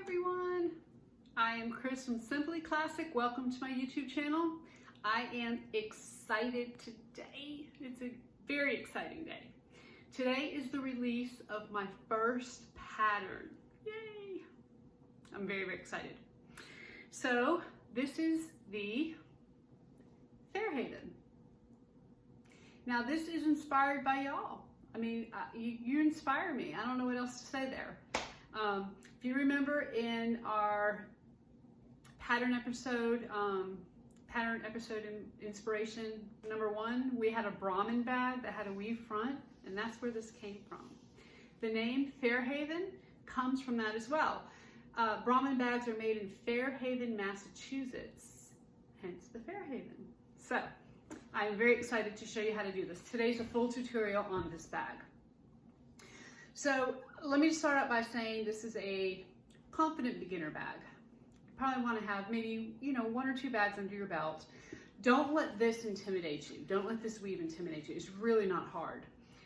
everyone. I am Chris from Simply Classic. Welcome to my YouTube channel. I am excited today. It's a very exciting day. Today is the release of my first pattern. Yay! I'm very, very excited. So this is the Fairhaven. Now this is inspired by y'all. I mean, you inspire me. I don't know what else to say there. If you remember in our pattern episode inspiration number 1, we had a Brahmin bag that had a weave front, and that's where this came from. The name Fairhaven comes from that as well. Brahmin bags are made in Fairhaven, Massachusetts, hence the Fairhaven. So I'm very excited to show you how to do this. Today's a full tutorial on this bag. So let me start out by saying this is a confident beginner bag. You probably want to have maybe, 1 or 2 bags under your belt. Don't let this intimidate you. Don't let this weave intimidate you. It's really not hard.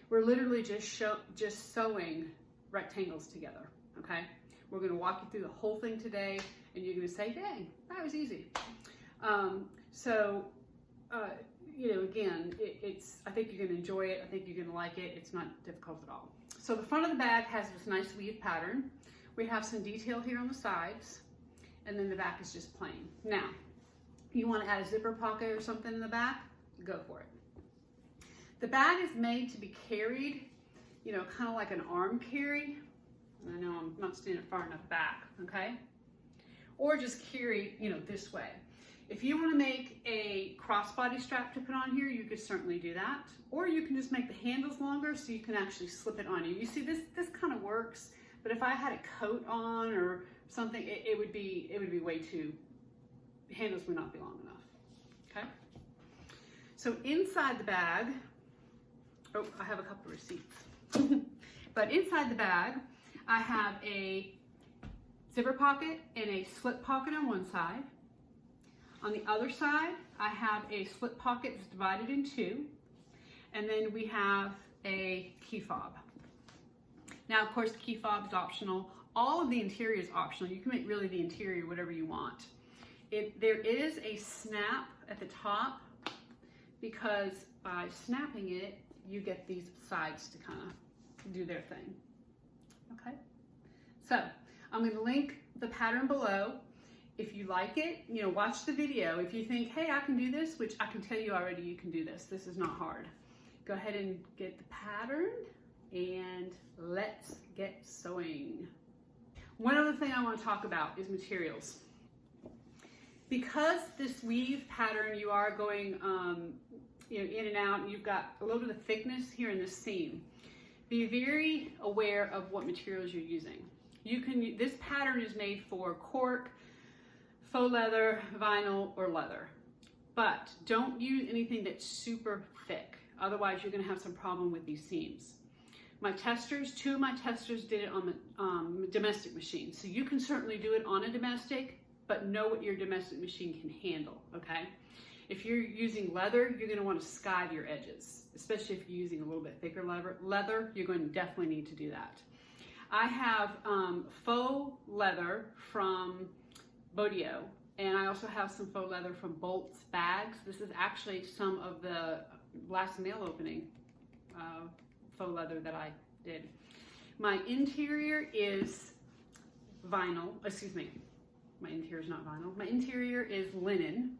We're literally just sewing rectangles together, okay? We're going to walk you through the whole thing today, and you're going to say, dang, that was easy. Again, I think you're going to enjoy it. I think you're going to like it. It's not difficult at all. So the front of the bag has this nice weave pattern. We have some detail here on the sides, and then the back is just plain. Now, you want to add a zipper pocket or something in the back, go for it. The bag is made to be carried, kind of like an arm carry. I know I'm not standing far enough back, okay? Or just carry, this way. If you want to make a crossbody strap to put on here, you could certainly do that. Or you can just make the handles longer so you can actually slip it on you. You see, this kind of works, but if I had a coat on or something, it would be way too, the handles would not be long enough, okay? So inside the bag, oh, I have a couple of receipts. But inside the bag, I have a zipper pocket and a slip pocket on one side. On the other side, I have a slip pocket that's divided in 2, and then we have a key fob. Now, of course, the key fob is optional. All of the interior is optional. You can make really the interior whatever you want. There is a snap at the top because by snapping it, you get these sides to kind of do their thing. Okay, so I'm going to link the pattern below. If you like it, watch the video. If you think, hey, I can do this, which I can tell you already you can do this. This is not hard. Go ahead and get the pattern and let's get sewing. One other thing I want to talk about is materials. Because this weave pattern, you are going in and out, and you've got a little bit of thickness here in this seam. Be very aware of what materials you're using. This pattern is made for cork, faux leather, vinyl, or leather. But don't use anything that's super thick. Otherwise, you're gonna have some problem with these seams. 2 of my testers did it on the domestic machine. So you can certainly do it on a domestic, but know what your domestic machine can handle, okay? If you're using leather, you're gonna wanna skive your edges, especially if you're using a little bit thicker leather, you're going to definitely need to do that. I have faux leather from Bodio, and I also have some faux leather from Bolt's bags. This is actually some of the last mail opening faux leather that I did. My interior is vinyl, my interior is not vinyl. My interior is linen,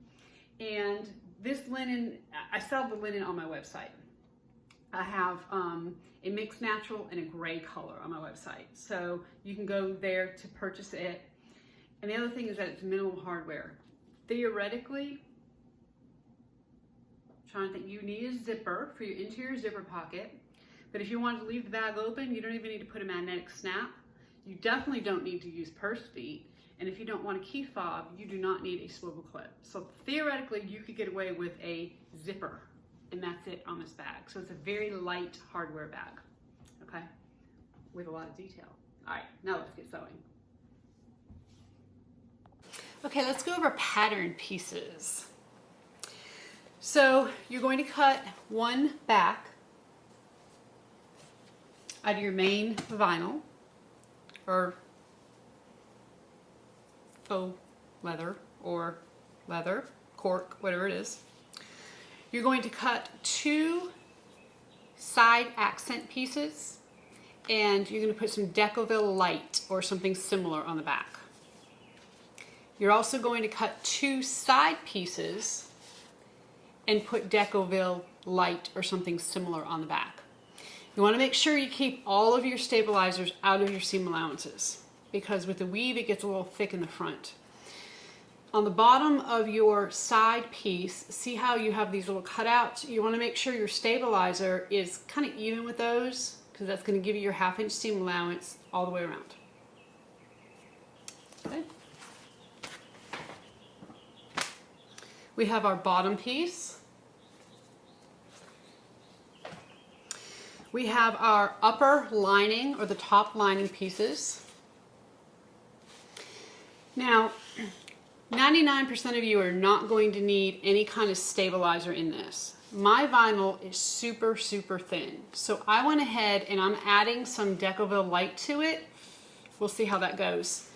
and this linen, I sell the linen on my website. I have a mixed natural and a gray color on my website. So you can go there to purchase it. And the other thing is that it's minimal hardware. Theoretically, trying to think, you need a zipper for your interior zipper pocket. But if you want to leave the bag open, you don't even need to put a magnetic snap. You definitely don't need to use purse feet. And if you don't want a key fob, you do not need a swivel clip. So theoretically, you could get away with a zipper, and that's it on this bag. So it's a very light hardware bag, okay? With a lot of detail. All right, now let's get sewing. Okay, let's go over pattern pieces. So you're going to cut one back out of your main vinyl, or faux leather or leather, cork, whatever it is. You're going to cut 2 side accent pieces, and you're going to put some Decoville light or something similar on the back. You're also going to cut 2 side pieces and put Decoville light or something similar on the back. You want to make sure you keep all of your stabilizers out of your seam allowances, because with the weave it gets a little thick in the front. On the bottom of your side piece, see how you have these little cutouts? You want to make sure your stabilizer is kind of even with those, because that's going to give you your 1/2 inch seam allowance all the way around. Okay. We have our bottom piece. We have our upper lining or the top lining pieces. Now, 99% of you are not going to need any kind of stabilizer in this. My vinyl is super, super thin. So I went ahead and I'm adding some Decoville light to it. We'll see how that goes.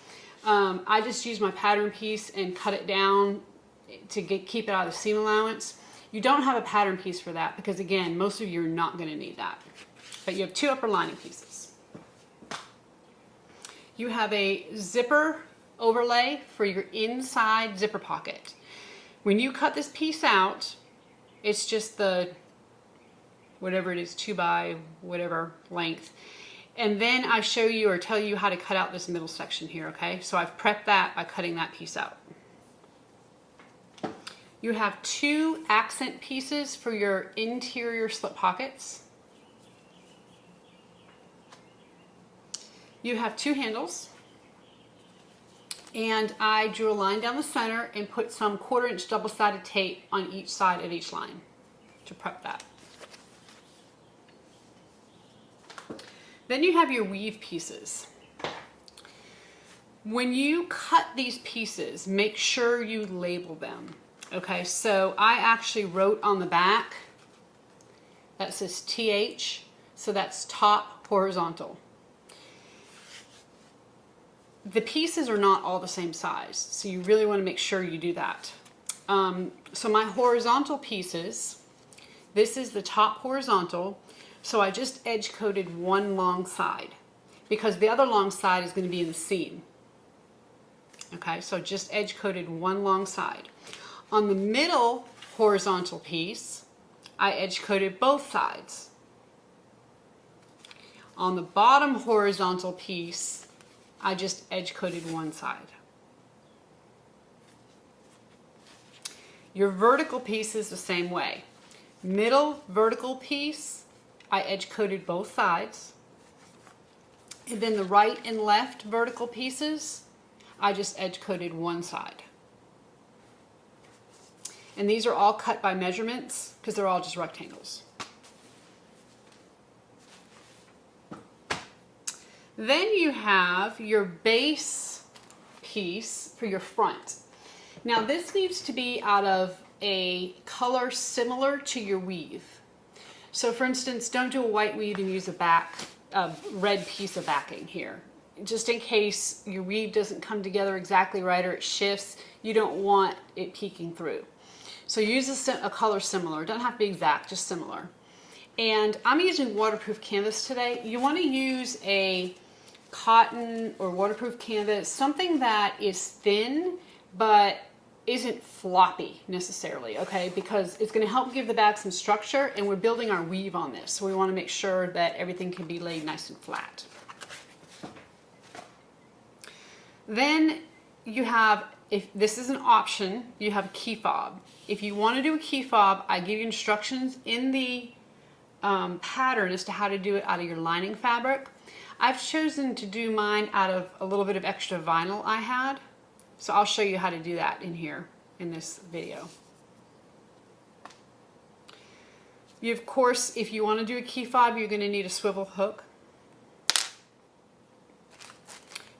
I just used my pattern piece and cut it down to keep it out of the seam allowance. You don't have a pattern piece for that because, again, most of you are not going to need that. But you have 2 upper lining pieces. You have a zipper overlay for your inside zipper pocket. When you cut this piece out, it's just the whatever it is, 2 by whatever length. And then I show you or tell you how to cut out this middle section here, okay? So I've prepped that by cutting that piece out. You have 2 accent pieces for your interior slip pockets. You have 2 handles. And I drew a line down the center and put some 1/4 inch double-sided tape on each side of each line to prep that. Then you have your weave pieces. When you cut these pieces, make sure you label them. Okay, so I actually wrote on the back, that says TH, so that's top horizontal. The pieces are not all the same size, so you really want to make sure you do that. So my horizontal pieces, this is the top horizontal, so I just edge coated 1 long side because the other long side is going to be in the seam. Okay, so just edge coated 1 long side. On the middle horizontal piece, I edge coated both sides. On the bottom horizontal piece, I just edge coated 1 side. Your vertical piece is the same way. Middle vertical piece, I edge coated both sides. And then the right and left vertical pieces, I just edge coated 1 side. And these are all cut by measurements because they're all just rectangles. Then you have your base piece for your front. Now this needs to be out of a color similar to your weave. So for instance, don't do a white weave and use a red piece of backing here. Just in case your weave doesn't come together exactly right or it shifts, you don't want it peeking through. So use a color similar. It doesn't have to be exact, just similar. And I'm using waterproof canvas today. You want to use a cotton or waterproof canvas, something that is thin but isn't floppy necessarily, okay? Because it's going to help give the bag some structure, and we're building our weave on this, so we want to make sure that everything can be laid nice and flat. Then you have, if this is an option, you have a key fob. If you want to do a key fob, I give you instructions in the pattern as to how to do it out of your lining fabric. I've chosen to do mine out of a little bit of extra vinyl I had. So I'll show you how to do that in here in this video. You, of course, if you want to do a key fob, you're going to need a swivel hook.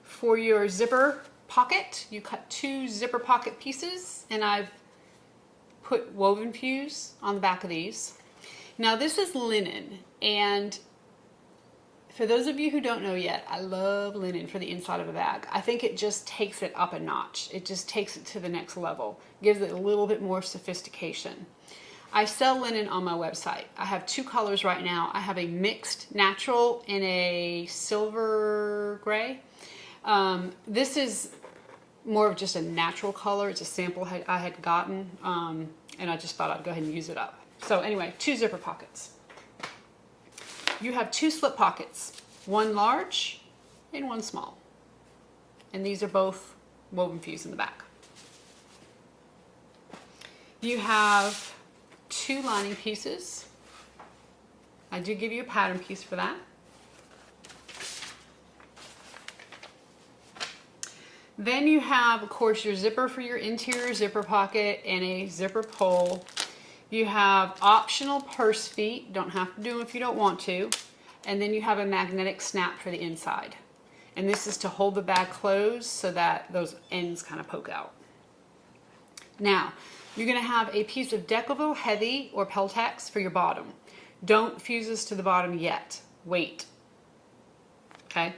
For your zipper pocket, you cut 2 zipper pocket pieces, and I've put woven fuse on the back of these. Now this is linen, and For those of you who don't know yet, I love linen for the inside of a bag. I think it just takes it up a notch. It just takes it to the next level, gives it a little bit more sophistication. I sell linen on my website. I have two colors right now. I have a mixed natural and a silver gray. This is more of just a natural color. It's a sample I had gotten, and I just thought I'd go ahead and use it up. So anyway, 2 zipper pockets. You have 2 slip pockets, one large and one small. And these are both woven fuse in the back. You have 2 lining pieces. I do give you a pattern piece for that. Then you have, of course, your zipper for your interior zipper pocket and a zipper pull. You have optional purse feet. Don't have to do them if you don't want to. And then you have a magnetic snap for the inside. And this is to hold the bag closed so that those ends kind of poke out. Now, you're going to have a piece of Decoville Heavy or Peltex for your bottom. Don't fuse this to the bottom yet. Wait. Okay?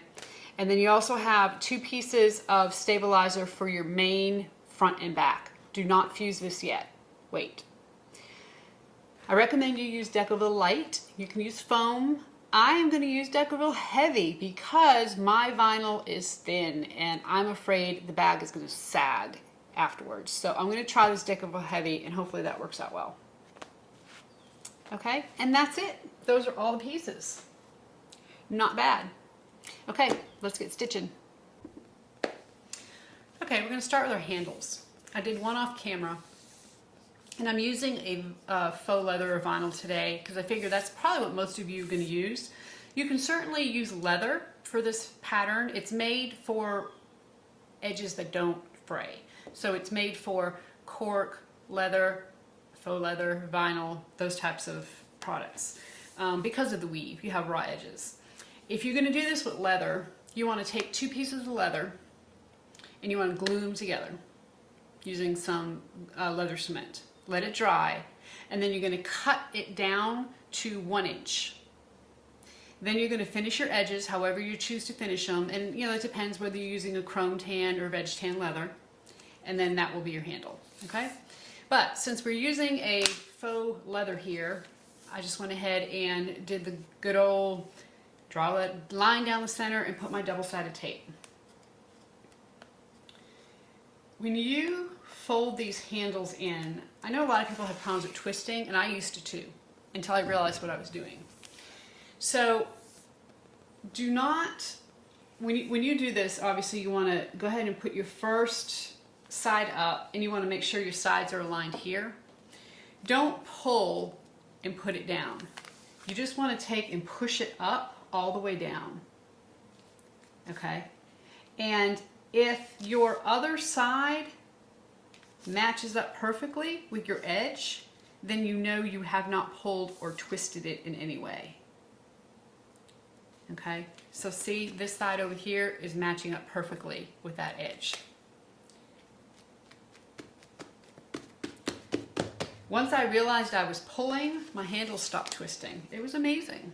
And then you also have 2 pieces of stabilizer for your main front and back. Do not fuse this yet. Wait. I recommend you use Decoville Light. You can use foam. I am going to use Decoville Heavy because my vinyl is thin and I'm afraid the bag is going to sag afterwards. So I'm going to try this Decoville Heavy and hopefully that works out well. Okay, and that's it. Those are all the pieces. Not bad. Okay, let's get stitching. Okay, we're going to start with our handles. I did one off camera. And I'm using a faux leather or vinyl today because I figure that's probably what most of you are going to use. You can certainly use leather for this pattern. It's made for edges that don't fray. So it's made for cork, leather, faux leather, vinyl, those types of products. Because of the weave, you have raw edges. If you're going to do this with leather, you want to take 2 pieces of leather and you want to glue them together using some leather cement. Let it dry, and then you're going to cut it down to 1 inch. Then you're going to finish your edges however you choose to finish them, and you know it depends whether you're using a chrome tan or veg tan leather, and then that will be your handle. Okay, but since we're using a faux leather here, I just went ahead and did the good old draw a line down the center and put my double-sided tape. When you fold these handles in, I know a lot of people have problems with twisting, and I used to too, until I realized what I was doing. So do not, when you do this, obviously you want to go ahead and put your first side up, and you want to make sure your sides are aligned here. Don't pull and put it down. You just want to take and push it up all the way down. Okay? And if your other side matches up perfectly with your edge, then you know you have not pulled or twisted it in any way. Okay, so see, this side over here is matching up perfectly with that edge. Once I realized I was pulling, my handles stopped twisting. It was amazing.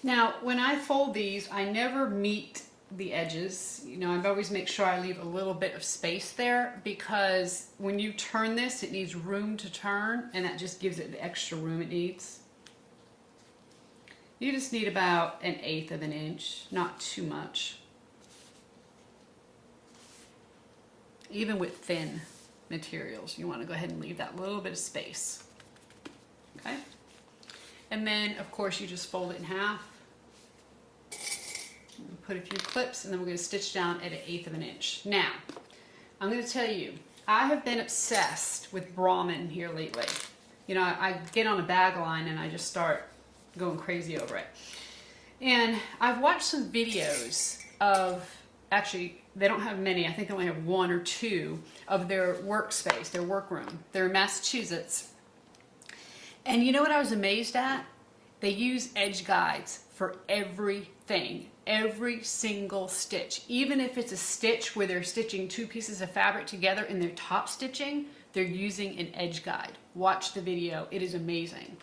Now, when I fold these, I never meet the edges. You know, I always make sure I leave a little bit of space there because when you turn this, it needs room to turn, and that just gives it the extra room it needs. You just need about 1/8 of an inch, not too much. Even with thin materials, you want to go ahead and leave that little bit of space. Okay? And then, of course, you just fold it in half. Put a few clips, and then we're going to stitch down at 1/8 of an inch. Now, I'm going to tell you, I have been obsessed with Brahmin here lately. You know, I get on a bag line and I just start going crazy over it. And I've watched some videos of, actually, they don't have many, I think they only have 1 or 2 of their workspace, their workroom. They're in Massachusetts. And you know what I was amazed at? They use edge guides for everything. Every single stitch. Even if it's a stitch where they're stitching 2 pieces of fabric together in their top stitching, they're using an edge guide. Watch the video, it is amazing.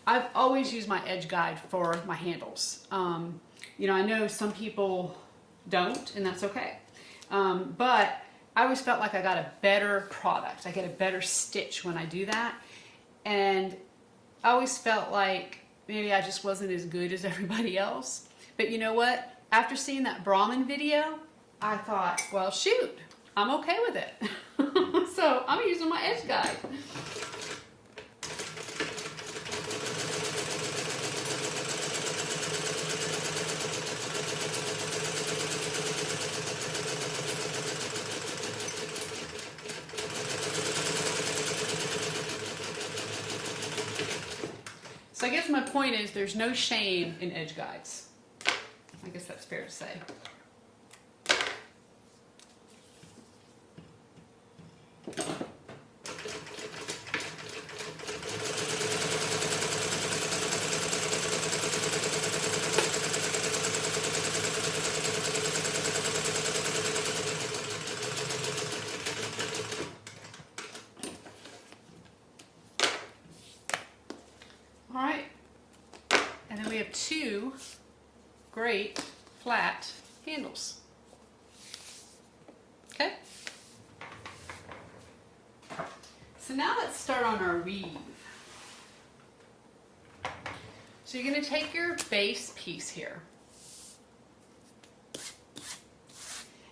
I've always used my edge guide for my handles. You know, I know some people don't, and that's okay. But I always felt like I got a better product. I get a better stitch when I do that. And I always felt like maybe I just wasn't as good as everybody else. But you know what? After seeing that Brahmin video, I thought, well, shoot, I'm okay with it. So I'm using my edge guide. So I guess my point is there's no shame in edge guides. I guess that's fair to say. All right, and then we have two great flat handles. Okay, so now let's start on our weave. So you're going to take your base piece here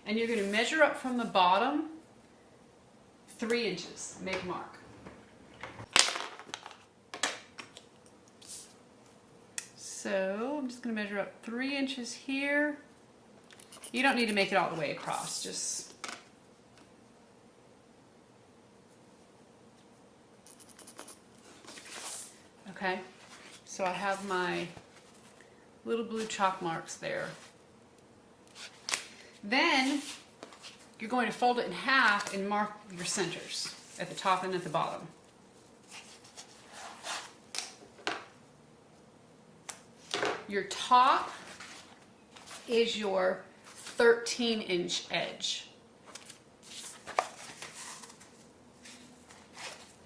and you're going to measure up from the bottom 3 inches, make a mark. So I'm just going to measure up 3 inches here. You don't need to make it all the way across, just okay. So I have my little blue chalk marks there. Then you're going to fold it in half and mark your centers at the top and at the bottom. Your top is your 13-inch edge.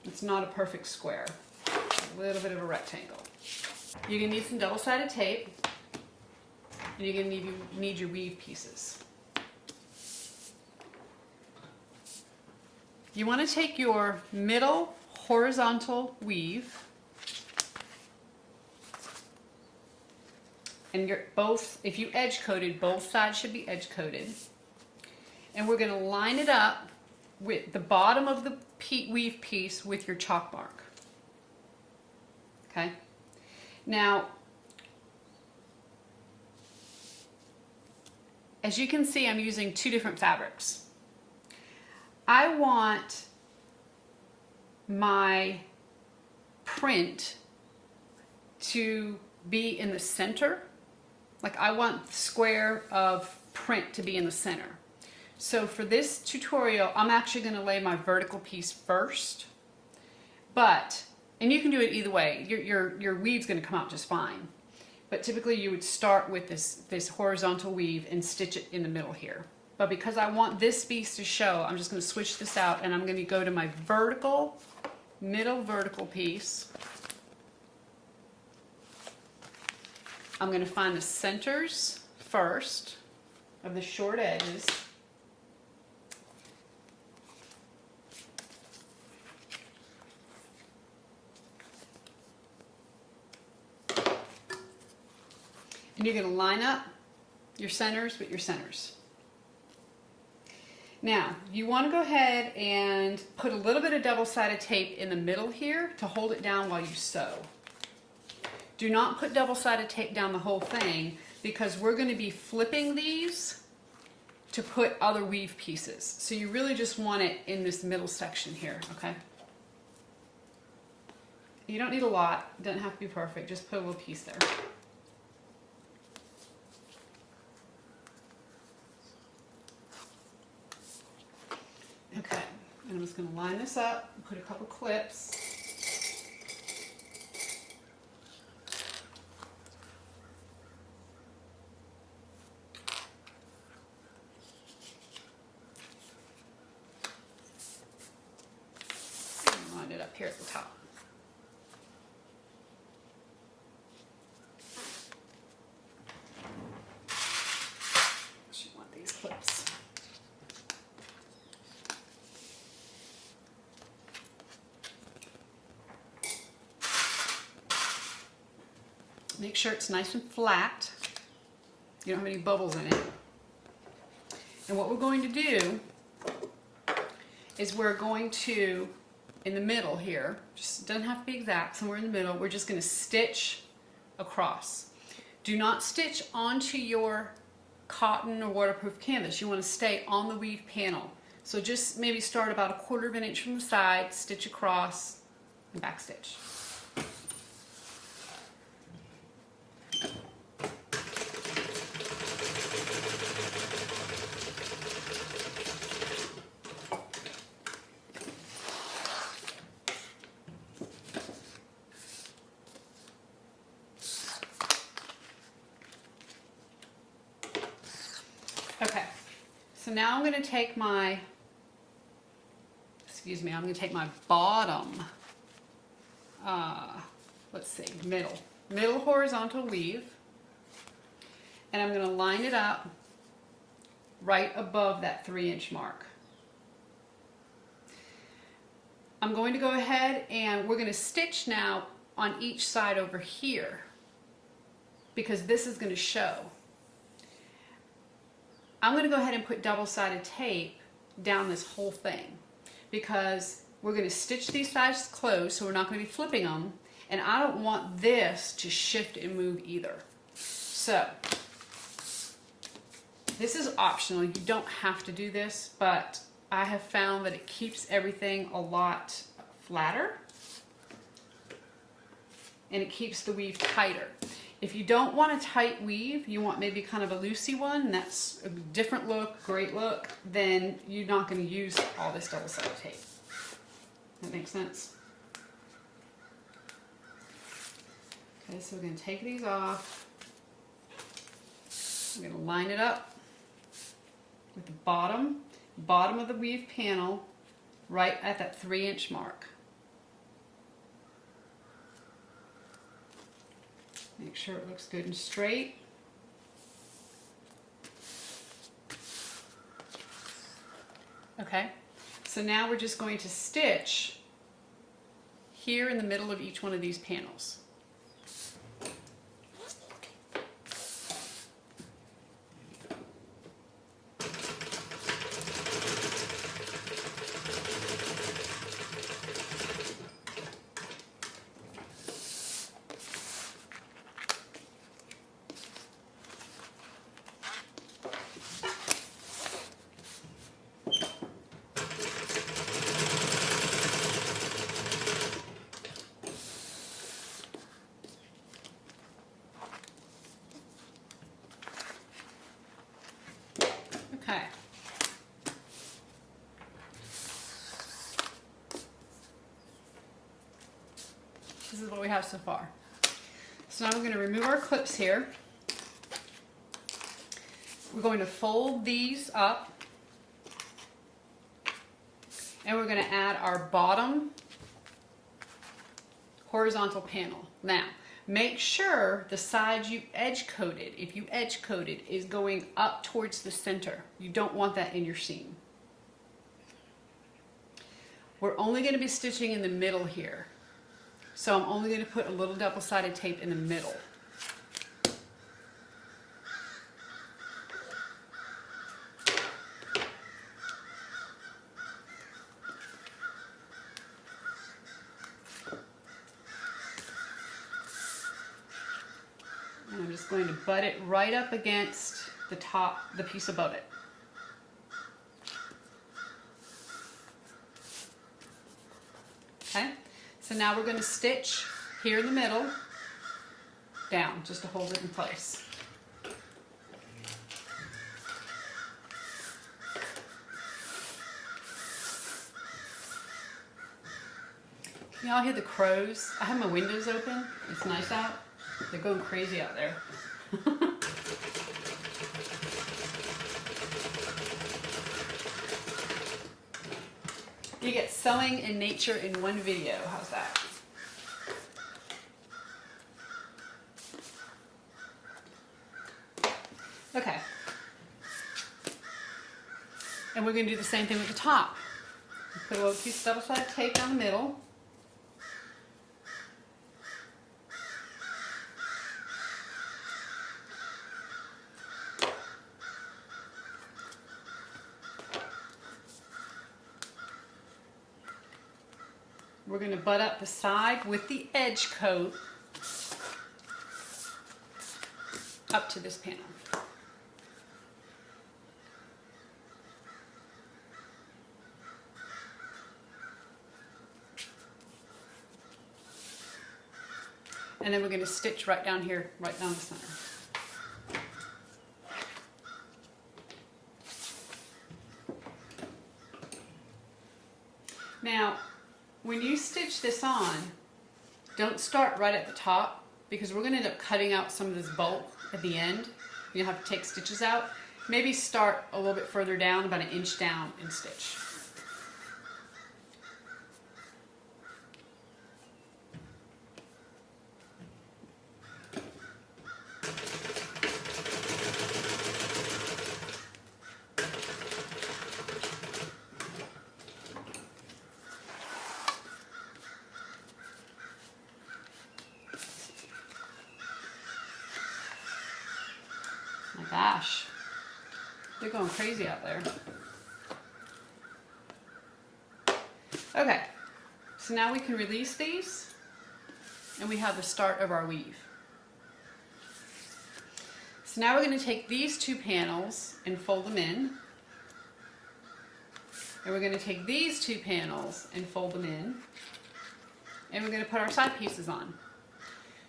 It's not a perfect square, a little bit of a rectangle. You're going to need some double-sided tape, and you're going to need your weave pieces. You want to take your middle horizontal weave and if you edge coated, both sides should be edge coated. And we're going to line it up with the bottom of the weave piece with your chalk mark. Okay? Now, as you can see, I'm using 2 different fabrics. I want my print to be in the center. Like I want the square of print to be in the center. So for this tutorial, I'm actually going to lay my vertical piece first. And you can do it either way. Your weave's going to come out just fine. But typically you would start with this horizontal weave and stitch it in the middle here. But because I want this piece to show, I'm just going to switch this out and I'm going to go to my middle vertical piece. I'm going to find the centers first of the short edges. And you're going to line up your centers with your centers. Now, you want to go ahead and put a little bit of double-sided tape in the middle here to hold it down while you sew. Do not put double-sided tape down the whole thing because we're going to be flipping these to put other weave pieces. So you really just want it in this middle section here, okay? You don't need a lot. It doesn't have to be perfect. Just put a little piece there. Okay, and I'm just going to line this up, put a couple clips. And line it up here at the top. clips. Make sure it's nice and flat. You don't have any bubbles in it. And what we're going to do is we're going to, in the middle here, just doesn't have to be exact, somewhere in the middle, we're just going to stitch across. Do not stitch onto your cotton or waterproof canvas. You want to stay on the weave panel. So just maybe start about 1/4 of an inch from the side, stitch across, and back stitch. Okay, so now I'm going to take my, I'm going to take my bottom, let's see, middle horizontal weave, and I'm going to line it up right above that 3-inch mark. I'm going to go ahead and we're going to stitch now on each side over here because this is going to show. I'm going to go ahead and put double-sided tape down this whole thing because we're going to stitch these sides closed, so we're not going to be flipping them, and I don't want this to shift and move either. So this is optional. You don't have to do this, but I have found that it keeps everything a lot flatter and it keeps the weave tighter. If you don't want a tight weave, you want maybe kind of a loosey one, and that's a different look, great look, then you're not going to use all this double-sided tape. That makes sense? Okay, so we're going to take these off. I'm going to line it up with the bottom of the weave panel right at that 3-inch mark. Make sure it looks good and straight. Okay, so now we're just going to stitch here in the middle of each one of these panels. Okay. This is what we have so far. So now we're going to remove our clips here. We're going to fold these up, and we're going to add our bottom horizontal panel. Now, make sure the side you edge coated, if you edge coated, is going up towards the center. You don't want that in your seam. We're only going to be stitching in the middle here. So I'm only going to put a little double-sided tape in the middle. And I'm just going to butt it right up against the top, the piece above it. Okay, so now we're going to stitch here in the middle down just to hold it in place. Can y'all hear the crows? I have my windows open. It's nice out. They're going crazy out there. You get sewing and nature in one video. How's that? Okay. And we're going to do the same thing with the top. Put a little piece of double-sided tape down the middle. We're going to butt up the side with the edge coat up to this panel. And then we're going to stitch right down here, right down the center. Now, when you stitch this on, don't start right at the top because we're going to end up cutting out some of this bulk at the end. You'll have to take stitches out. Maybe start a little bit further down, about 1 inch down, and stitch. Gosh, they're going crazy out there. Okay, so now we can release these and we have the start of our weave. So now we're going to take these 2 panels and fold them in. And we're going to take these 2 panels and fold them in. And we're going to put our side pieces on.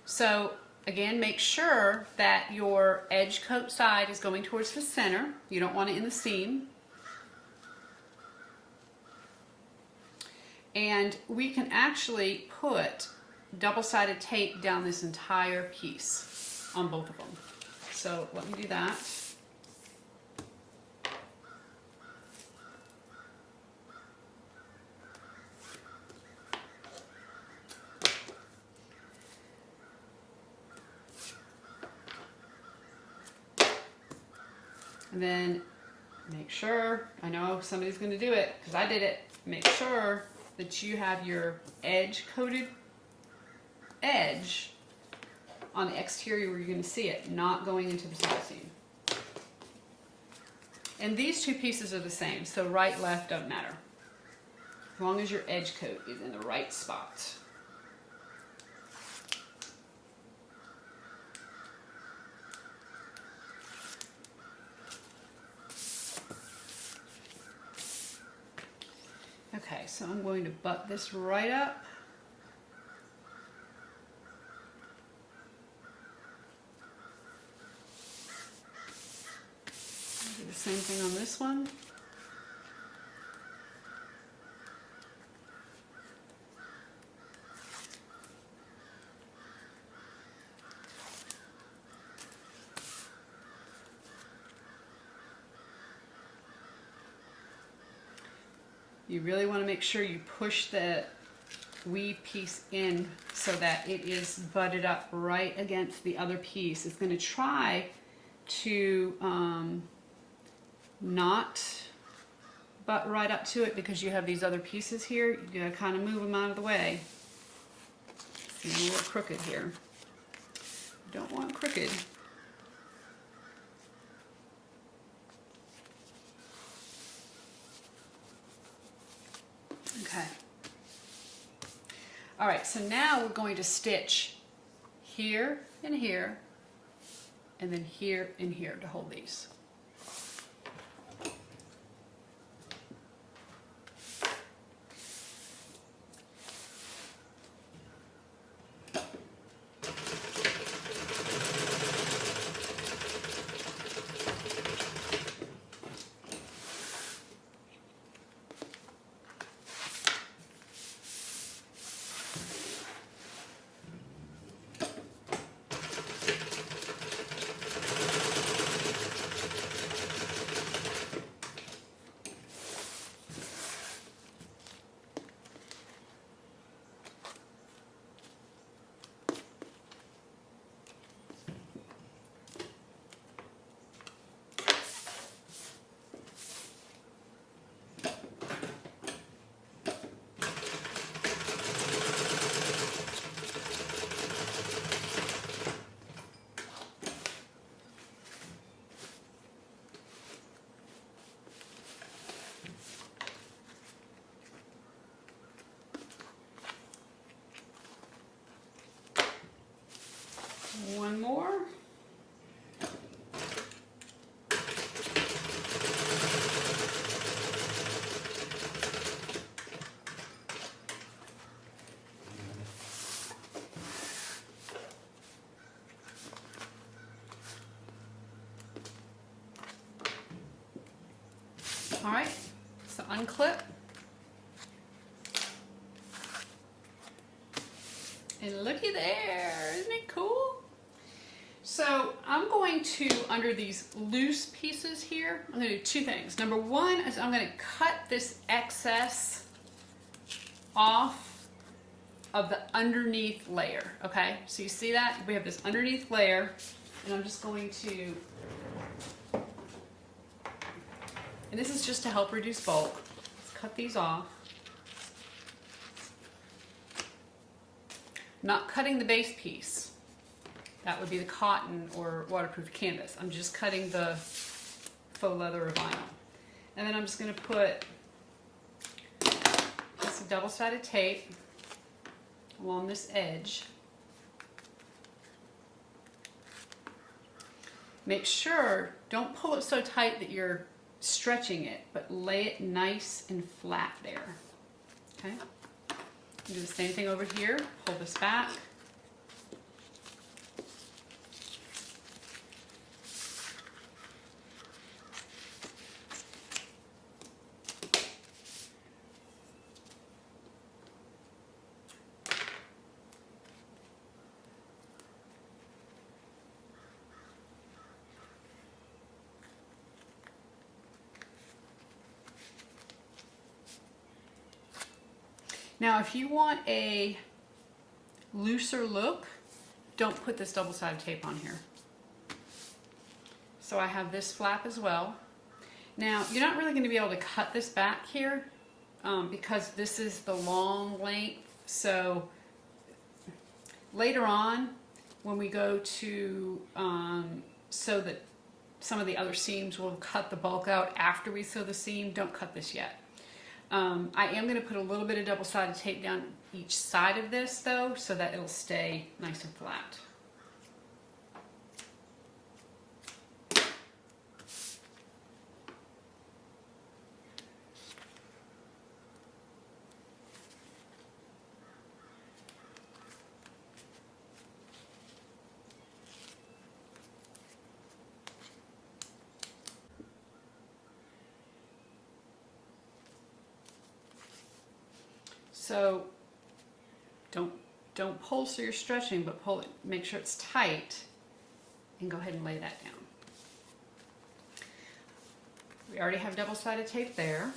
So again, make sure that your edge coat side is going towards the center. You don't want it in the seam. And we can actually put double-sided tape down this entire piece on both of them. So let me do that. And then make sure, I know somebody's going to do it because I did it, make sure that you have your edge coated edge on the exterior where you're going to see it, not going into the side seam. And these 2 pieces are the same, so right, left, don't matter. As long as your edge coat is in the right spot. Okay, so I'm going to butt this right up. Do the same thing on this one. You really want to make sure you push the weave piece in so that it is butted up right against the other piece. It's going to try to not butt right up to it because you have these other pieces here. You got to kind of move them out of the way. It's a little crooked here. You don't want crooked. Okay. All right, so now we're going to stitch here and here, and then here and here to hold these. All right, so unclip. And looky there, isn't it cool? So I'm going to, under these loose pieces here, I'm going to do two things. Number one is I'm going to cut this excess off of the underneath layer, okay? So you see that? We have this underneath layer, and I'm just going to, and this is just to help reduce bulk. Let's cut these off. Not cutting the base piece. That would be the cotton or waterproof canvas. I'm just cutting the faux leather or vinyl. And then I'm just going to put just a double-sided tape along this edge. Make sure, don't pull it so tight that you're stretching it, but lay it nice and flat there. Okay? Do the same thing over here. Pull this back. Now, if you want a looser look, don't put this double-sided tape on here. So I have this flap as well. Now, you're not really going to be able to cut this back here because this is the long length. So later on, when we go to sew that some of the other seams, we'll cut the bulk out after we sew the seam. Don't cut this yet. I am going to put a little bit of double-sided tape down each side of this though, so that it'll stay nice and flat. So don't pull so you're stretching, but pull it, make sure it's tight, and go ahead and lay that down. We already have double-sided tape there.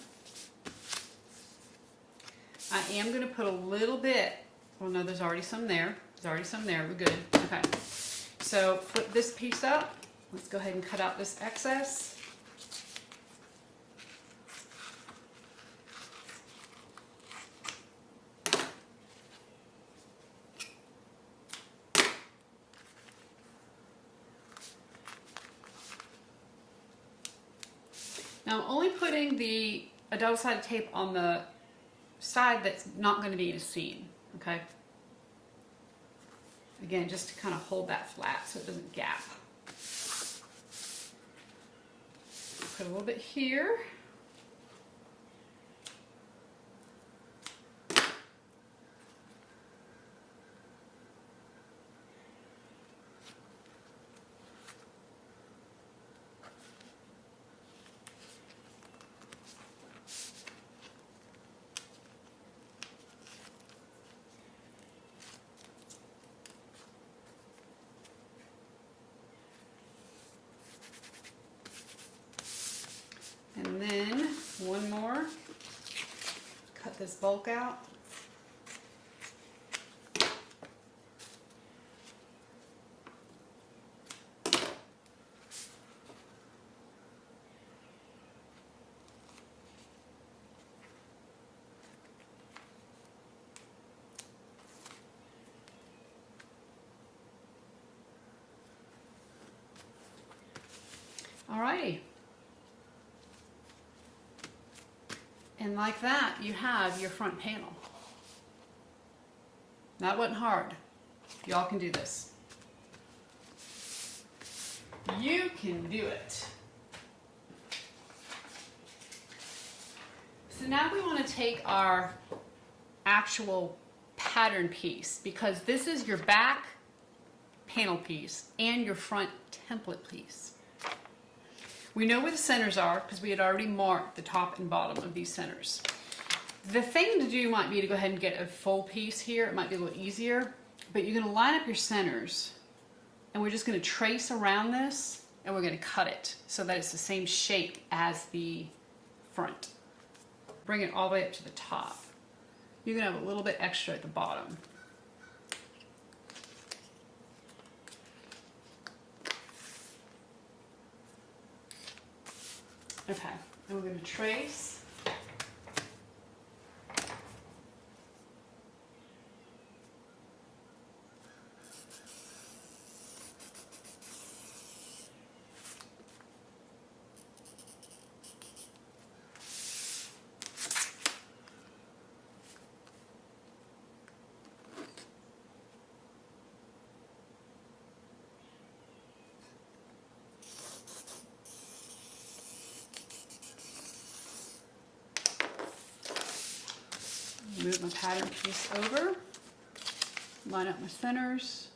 I am going to put a little bit, well no, there's already some there. There's already some there, we're good. Okay, so flip this piece up. Let's go ahead and cut out this excess. Now I'm only putting a double-sided tape on the side that's not going to be in a seam, okay? Again, just to kind of hold that flat so it doesn't gap. Put a little bit here. And then one more, cut this bulk out. Alrighty. And like that, you have your front panel. That wasn't hard. Y'all can do this. You can do it. So now we want to take our actual pattern piece, because this is your back panel piece and your front template piece. We know where the centers are because we had already marked the top and bottom of these centers. The thing to do might be to go ahead and get a full piece here. It might be a little easier, but you're going to line up your centers and we're just going to trace around this and we're going to cut it so that it's the same shape as the front. Bring it all the way up to the top. You're going to have a little bit extra at the bottom. Okay, and we're going to trace. Move my pattern piece over, line up my centers.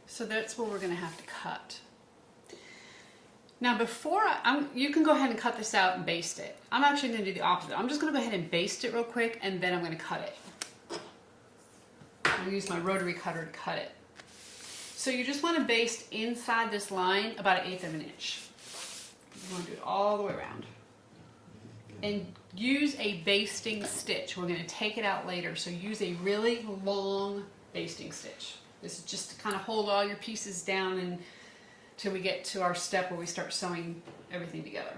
So that's where we're going to have to cut. Now before you can go ahead and cut this out and baste it. I'm actually going to do the opposite. I'm just going to go ahead and baste it real quick and then I'm going to cut it. I'm going to use my rotary cutter to cut it. So you just want to baste inside this line about 1/8 of an inch. You want to do it all the way around. And use a basting stitch. We're going to take it out later, so use a really long basting stitch. This is just to kind of hold all your pieces down until we get to our step where we start sewing everything together.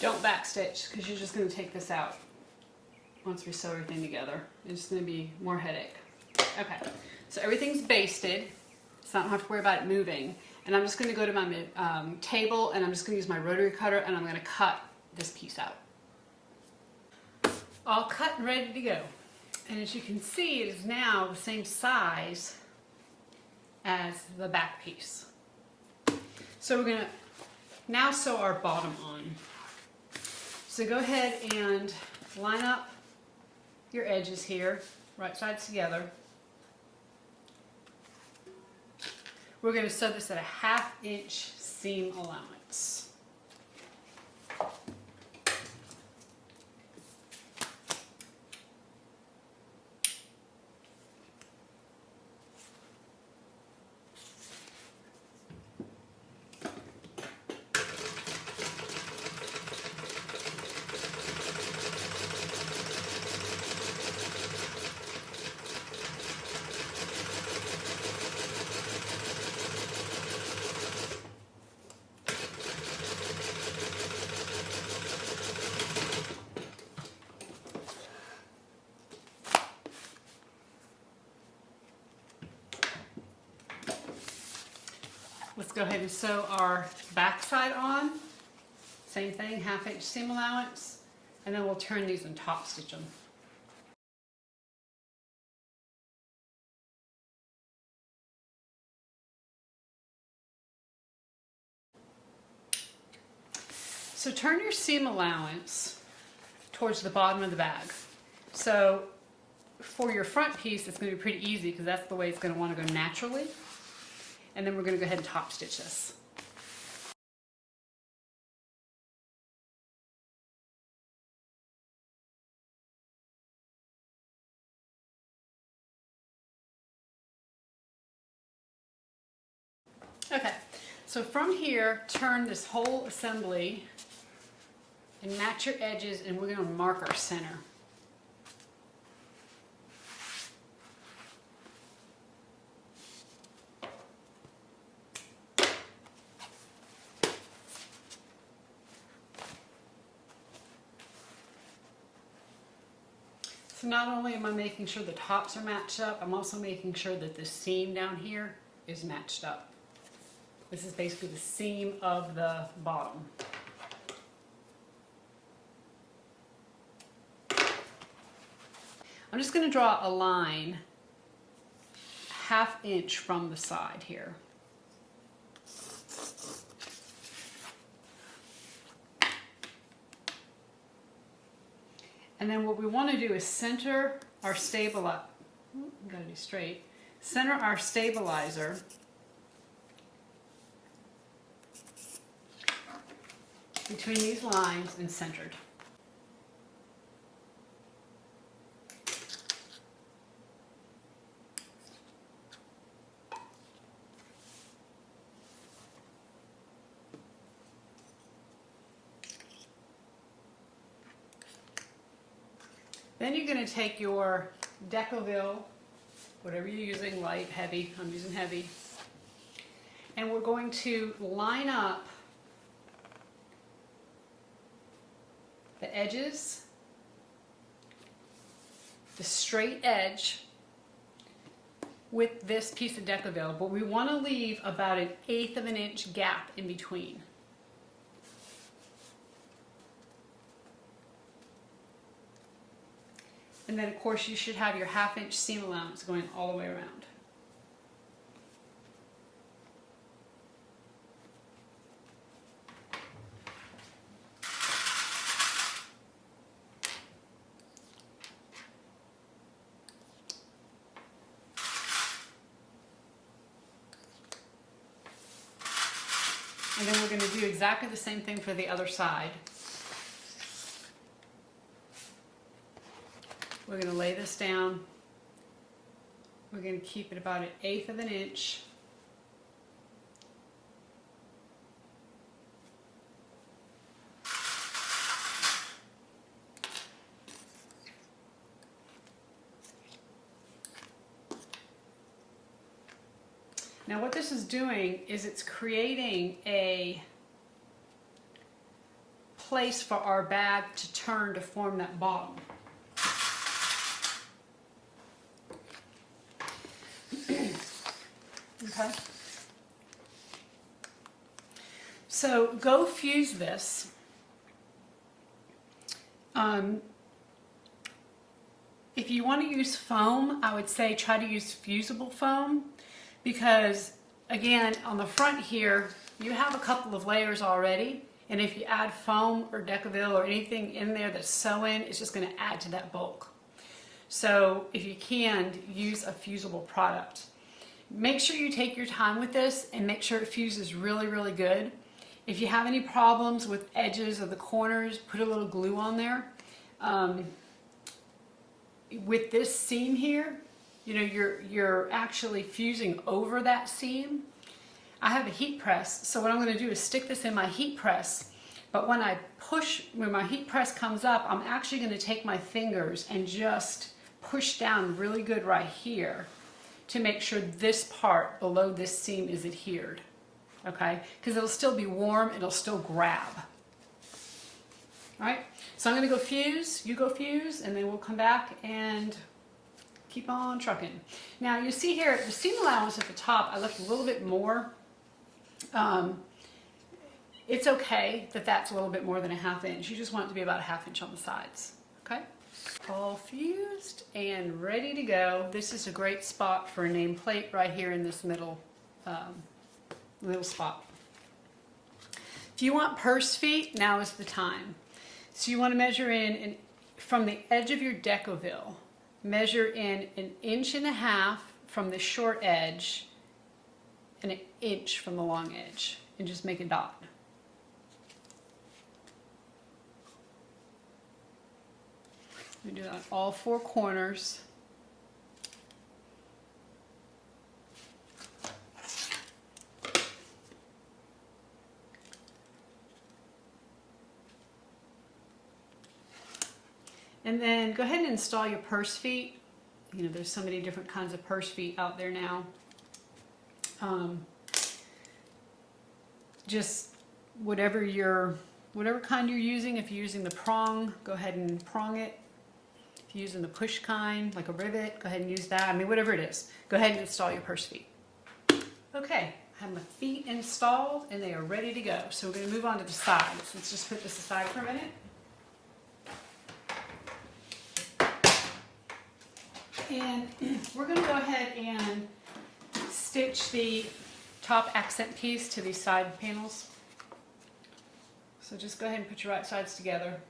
Don't backstitch because you're just going to take this out once we sew everything together. It's just going to be more headache. Okay, so everything's basted, so I don't have to worry about it moving. And I'm just going to go to my table and I'm just going to use my rotary cutter and I'm going to cut this piece out. All cut and ready to go. And as you can see, it is now the same size as the back piece. So we're going to now sew our bottom on. So go ahead and line up your edges here, right sides together. We're going to sew this at a 1/2 inch seam allowance. Let's go ahead and sew our back side on. Same thing, 1/2 inch seam allowance. and then we'll turn these and top stitch them. So turn your seam allowance towards the bottom of the bag. So for your front piece, it's going to be pretty easy because that's the way it's going to want to go naturally. And then we're going to go ahead and top stitch this. Okay, so from here, turn this whole assembly and match your edges, and we're going to mark our center. So not only am I making sure the tops are matched up, I'm also making sure that the seam down here is matched up. This is basically the seam of the bottom. I'm just going to draw a line 1/2 inch from the side here. And then what we want to do is center our stabilizer. Gotta be straight. Center our stabilizer between these lines and centered. Then you're going to take your Decoville, whatever you're using, light, heavy, I'm using heavy, and we're going to line up the edges, the straight edge with this piece of Decoville, but we want to leave about 1/8 of an inch gap in between. And then of course you should have your 1/2 inch seam allowance going all the way around. And then we're going to do exactly the same thing for the other side. We're going to lay this down. We're going to keep it about 1/8 of an inch. Now what this is doing is it's creating a place for our bag to turn to form that bottom. Okay. So go fuse this. If you want to use foam, I would say try to use fusible foam, because again, on the front here, you have a couple of layers already, and if you add foam or Decoville or anything in there that's sew-in, it's just going to add to that bulk. So if you can, use a fusible product. Make sure you take your time with this and make sure it fuses really, really good. If you have any problems with edges or the corners, put a little glue on there. With this seam here, you know, you're actually fusing over that seam. I have a heat press, so what I'm going to do is stick this in my heat press, but when my heat press comes up, I'm actually going to take my fingers and just push down really good right here to make sure this part below this seam is adhered, okay? Because it'll still be warm, it'll still grab. All right, so I'm going to go fuse, you go fuse, and then we'll come back and keep on trucking. Now you see here, the seam allowance at the top, I left a little bit more. It's okay that that's a little bit more than a 1/2 inch. You just want it to be about a 1/2 inch on the sides, okay? All fused and ready to go. This is a great spot for a nameplate right here in this middle spot. If you want purse feet, now is the time. So you want to measure in from the edge of your decoville, measure in 1.5 inches from the short edge and 1 inch from the long edge, and just make a dot. We do that on all 4 corners. And then go ahead and install your purse feet. You know, there's so many different kinds of purse feet out there now. Just whatever kind you're using. If you're using the prong, go ahead and prong it. If you're using the push kind, like a rivet, go ahead and use that. I mean, whatever it is, go ahead and install your purse feet. Okay, I have my feet installed and they are ready to go. So we're going to move on to the sides. Let's just put this aside for a minute. And we're going to go ahead and stitch the top accent piece to these side panels. So just go ahead and put your right sides together.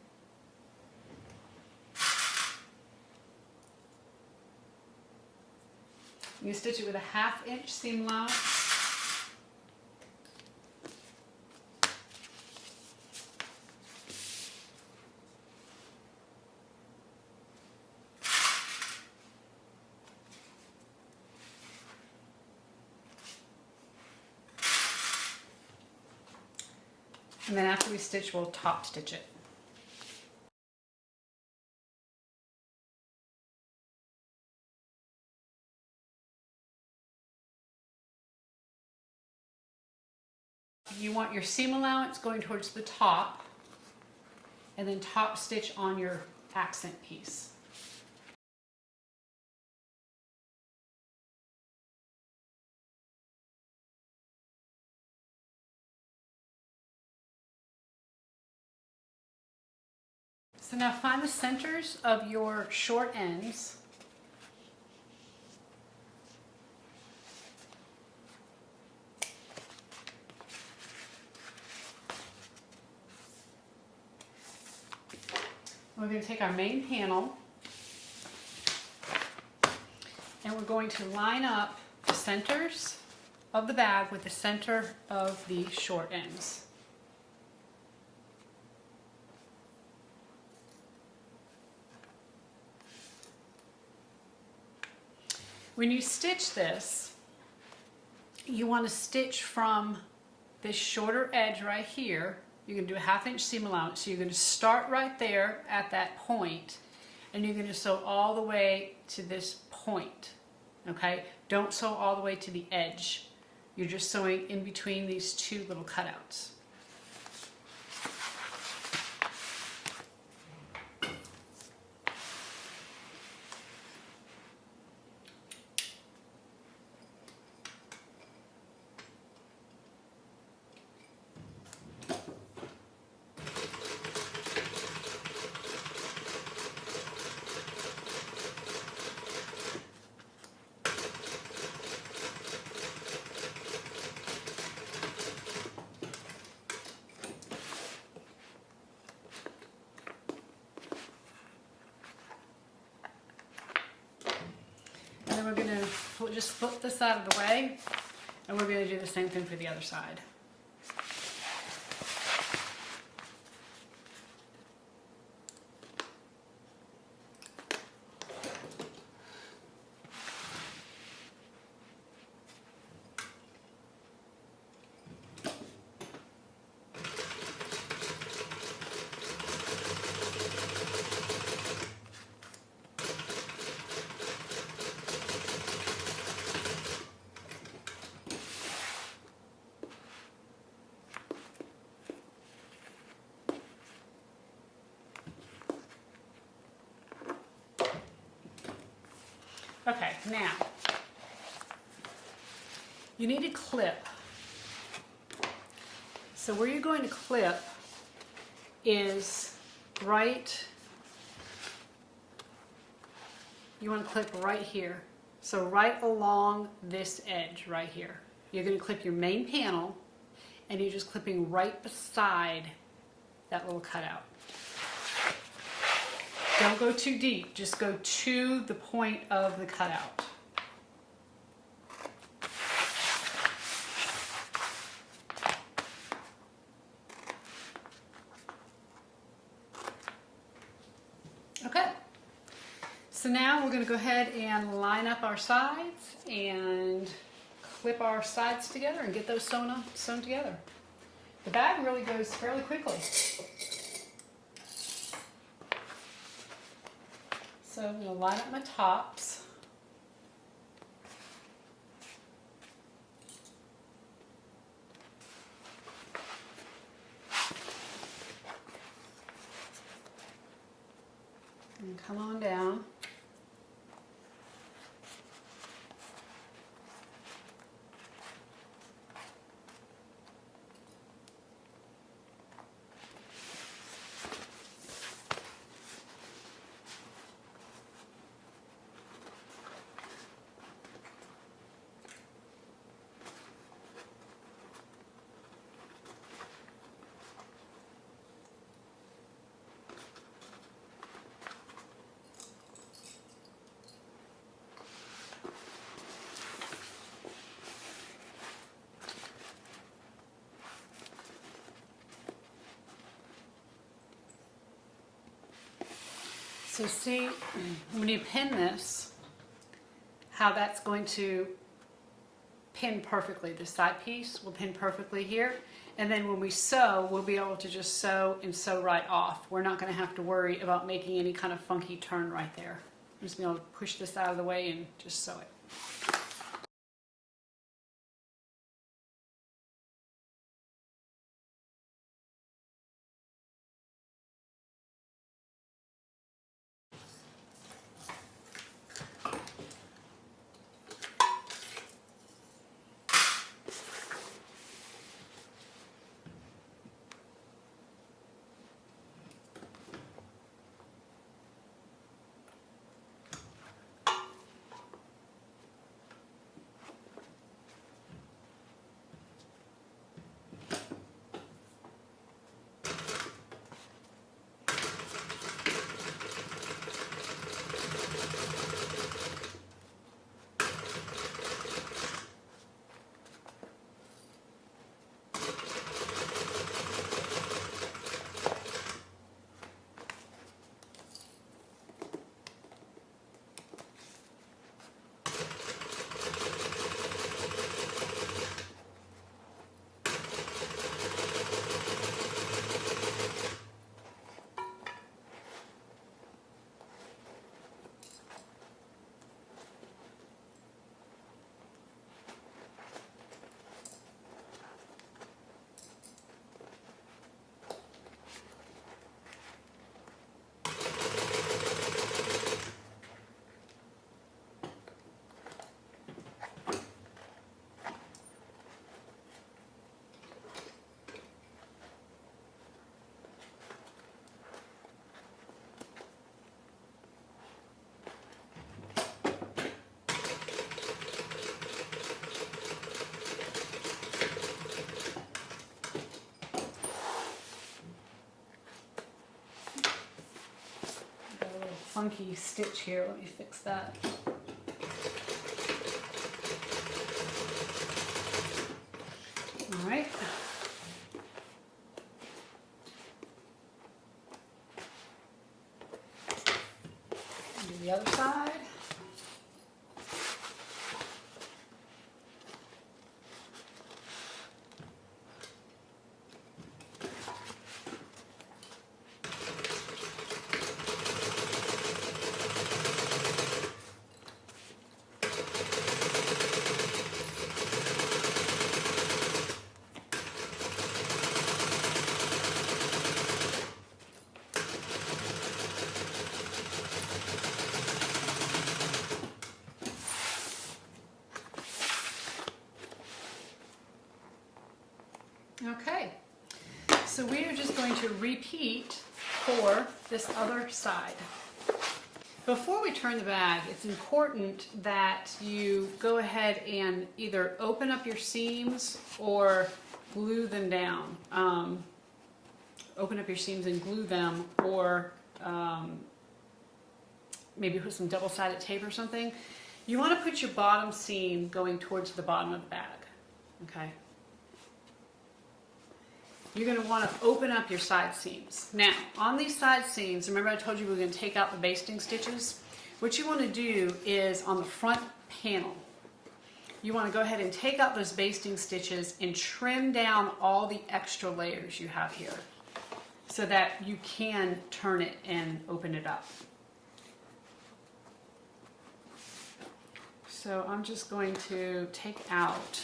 You can stitch it with a 1/2 inch seam allowance. And then after we stitch, we'll top stitch it. You want your seam allowance going towards the top, and then top stitch on your accent piece. So now find the centers of your short ends. We're going to take our main panel and we're going to line up the centers of the bag with the center of the short ends. When you stitch this, you want to stitch from this shorter edge right here. You're going to do a 1/2 inch seam allowance. So you're going to start right there at that point, and you're going to sew all the way to this point. Okay? Don't sew all the way to the edge. You're just sewing in between these 2 little cutouts. And then we're going to just flip this out of the way, and we're going to do the same thing for the other side. Okay, now you need a clip. So where you're going to clip is you want to clip right here. So right along this edge right here. You're going to clip your main panel and you're just clipping right beside that little cutout. Don't go too deep, just go to the point of the cutout. Okay, so now we're going to go ahead and line up our sides and clip our sides together and get those sewn together. The bag really goes fairly quickly. So I'm going to line up my tops. And come on down. So see, when you pin this, how that's going to pin perfectly. The side piece will pin perfectly here. And then when we sew, we'll be able to just sew and sew right off. We're not going to have to worry about making any kind of funky turn right there. I'm just going to push this out of the way and just sew it. Funky stitch here. Let me fix that. All right. Do the other side. Okay, so we are just going to repeat for this other side. Before we turn the bag, it's important that you go ahead and either open up your seams or glue them down. Open up your seams and glue them, or maybe put some double-sided tape or something. You want to put your bottom seam going towards the bottom of the bag, okay? You're going to want to open up your side seams. Now, on these side seams, remember I told you we were going to take out the basting stitches? What you want to do is on the front panel, you want to go ahead and take out those basting stitches and trim down all the extra layers you have here so that you can turn it and open it up. So I'm just going to take out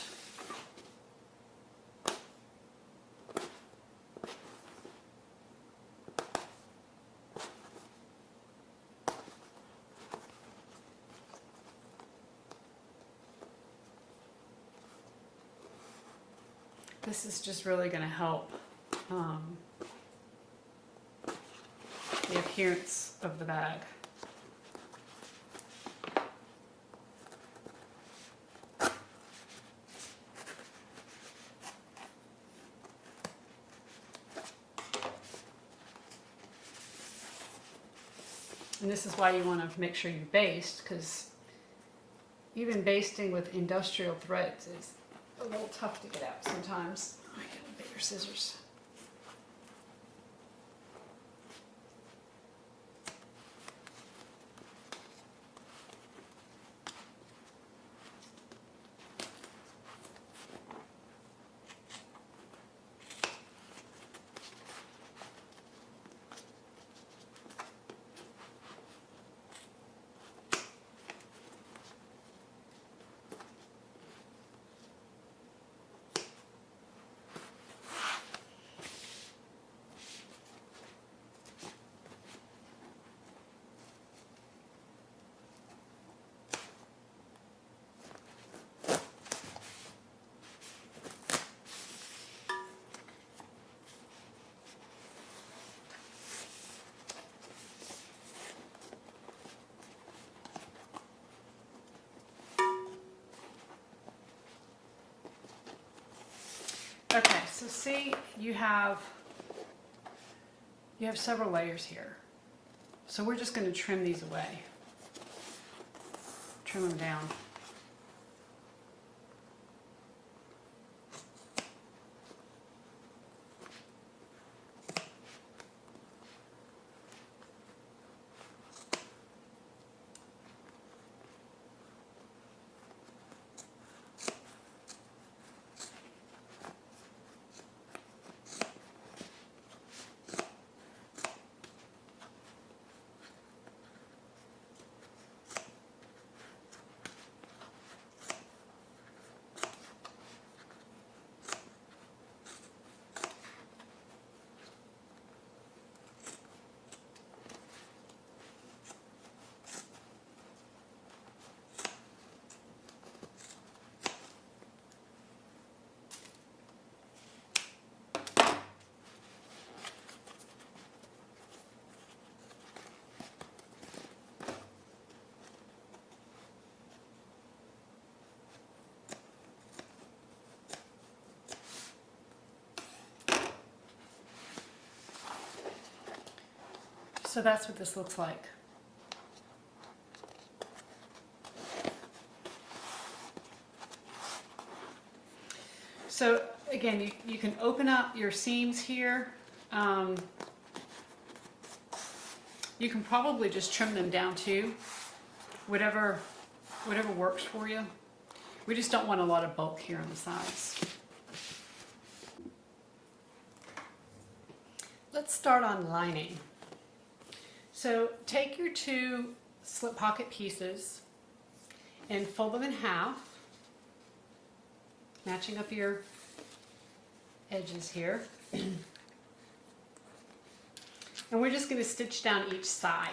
this is just really going to help the appearance of the bag. And this is why you want to make sure you baste, because even basting with industrial threads is a little tough to get out sometimes. I get bigger scissors. Okay, so see, you have several layers here. So we're just going to trim these away. Trim them down. So that's what this looks like. So again, you can open up your seams here. You can probably just trim them down too, whatever works for you. We just don't want a lot of bulk here on the sides. Let's start on lining. So take your two slip pocket pieces and fold them in half, matching up your edges here. And we're just going to stitch down each side.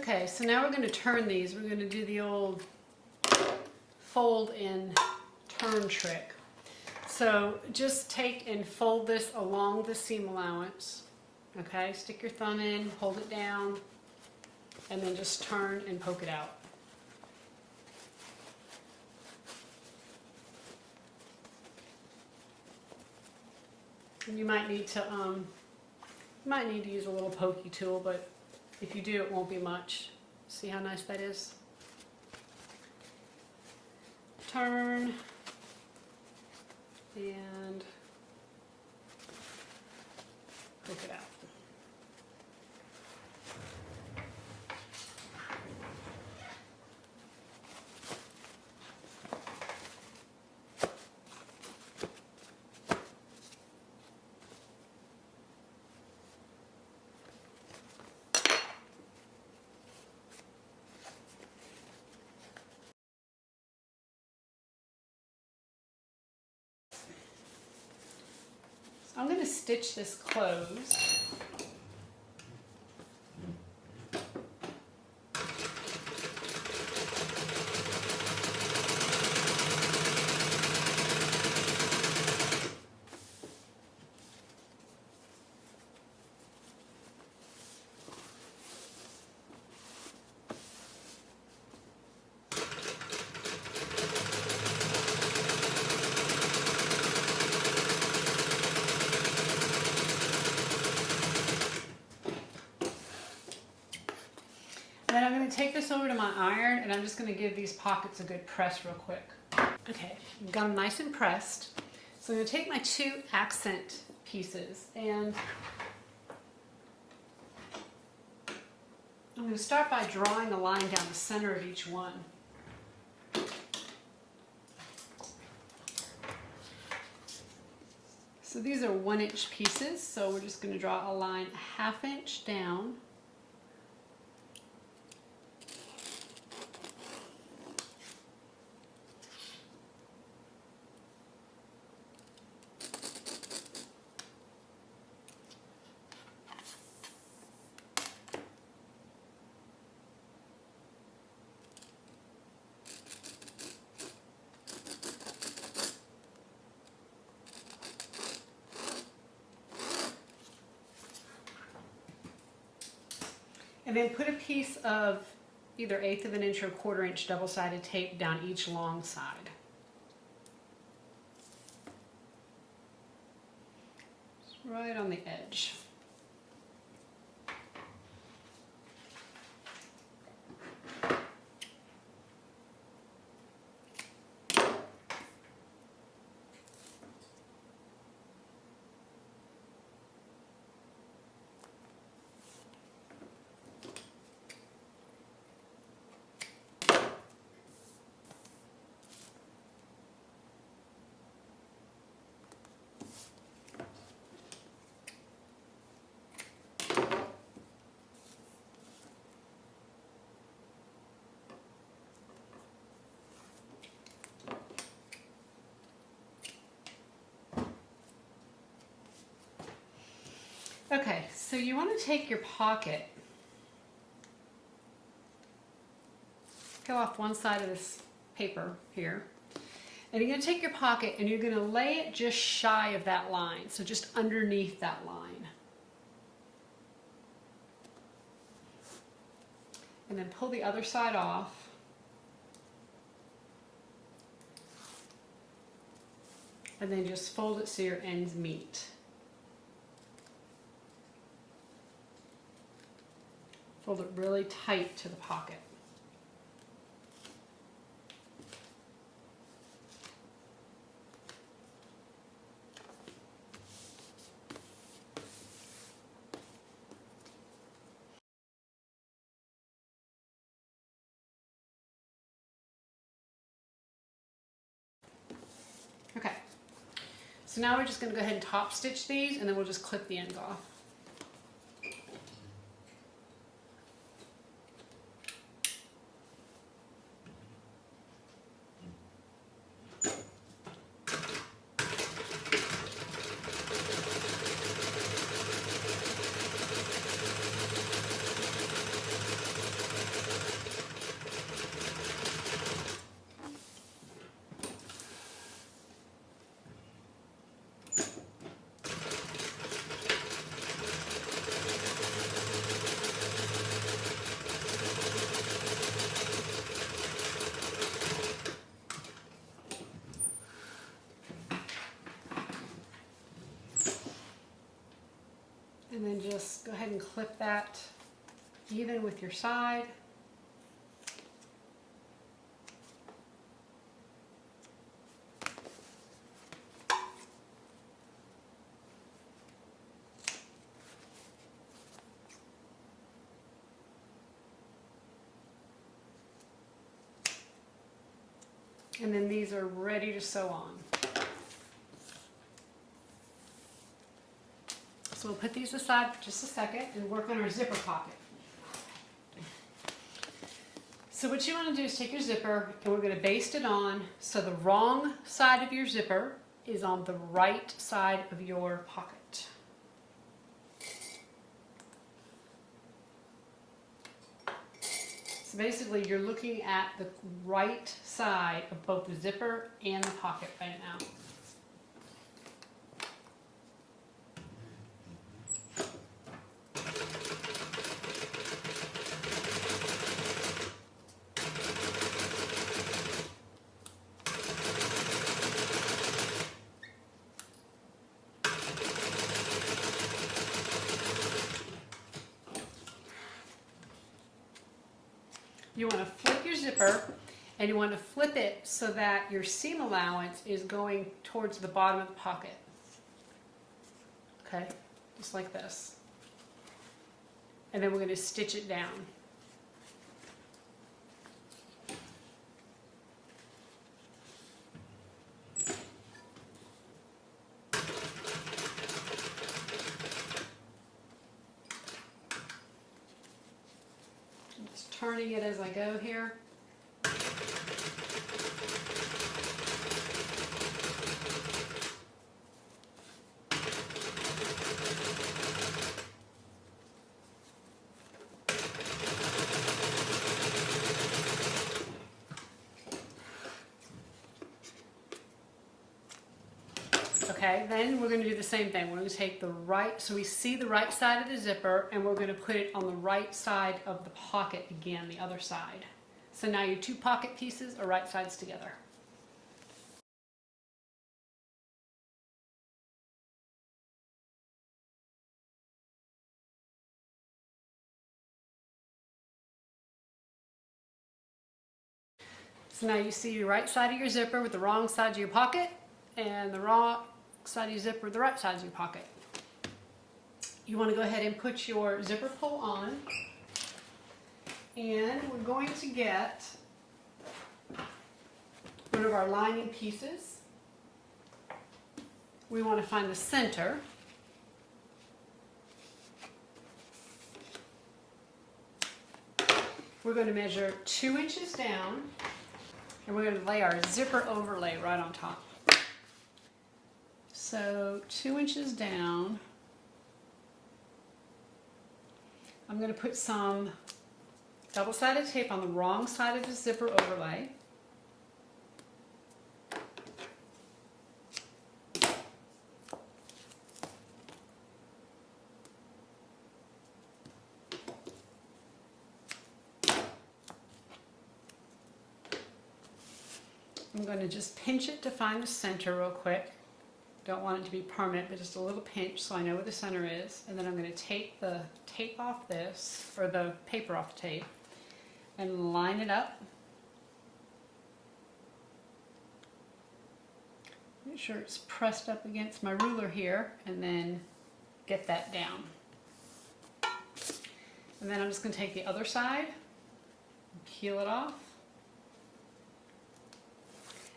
Okay, so now we're going to turn these. We're going to do the old fold and turn trick. So just take and fold this along the seam allowance. Okay, stick your thumb in, hold it down, and then just turn and poke it out. And you might need to use a little pokey tool, but if you do, it won't be much. See how nice that is? Turn and poke it out. I'm going to stitch this closed. Then I'm going to take this over to my iron and I'm just going to give these pockets a good press real quick. Okay, got them nice and pressed. So I'm going to take my 2 accent pieces and I'm going to start by drawing a line down the center of each one. So these are 1-inch pieces, so we're just going to draw a line a 1/2 inch down. And then put a piece of either 1/8 of an inch or 1/4 inch double-sided tape down each long side. Just right on the edge. Okay, so you want to take your pocket, go off one side of this paper here, and you're going to take your pocket and you're going to lay it just shy of that line, so just underneath that line. And then pull the other side off. And then just fold it so your ends meet. Fold it really tight to the pocket. Okay, so now we're just going to go ahead and top stitch these and then we'll just clip the ends off. And then just go ahead and clip that even with your side. And then these are ready to sew on. So we'll put these aside for just a second and work on our zipper pocket. So what you want to do is take your zipper and we're going to baste it on so the wrong side of your zipper is on the right side of your pocket. So basically you're looking at the right side of both the zipper and the pocket right now. You want to flip your zipper and you want to flip it so that your seam allowance is going towards the bottom of the pocket. Okay, just like this. And then we're going to stitch it down. Turning it as I go here. Okay, then we're going to do the same thing. We're going to take the right, so we see the right side of the zipper, and we're going to put it on the right side of the pocket again, the other side. So now your two pocket pieces are right sides together. So now you see your right side of your zipper with the wrong side of your pocket, and the wrong side of your zipper with the right side of your pocket. You want to go ahead and put your zipper pull on, and we're going to get one of our lining pieces. We want to find the center. We're going to measure 2 inches down, and we're going to lay our zipper overlay right on top. So 2 inches down, I'm going to put some double-sided tape on the wrong side of the zipper overlay. I'm going to just pinch it to find the center real quick. Don't want it to be permanent, but just a little pinch so I know where the center is. And then I'm going to take the tape off this, or the paper off the tape, and line it up. Make sure it's pressed up against my ruler here, and then get that down. And then I'm just going to take the other side, and peel it off.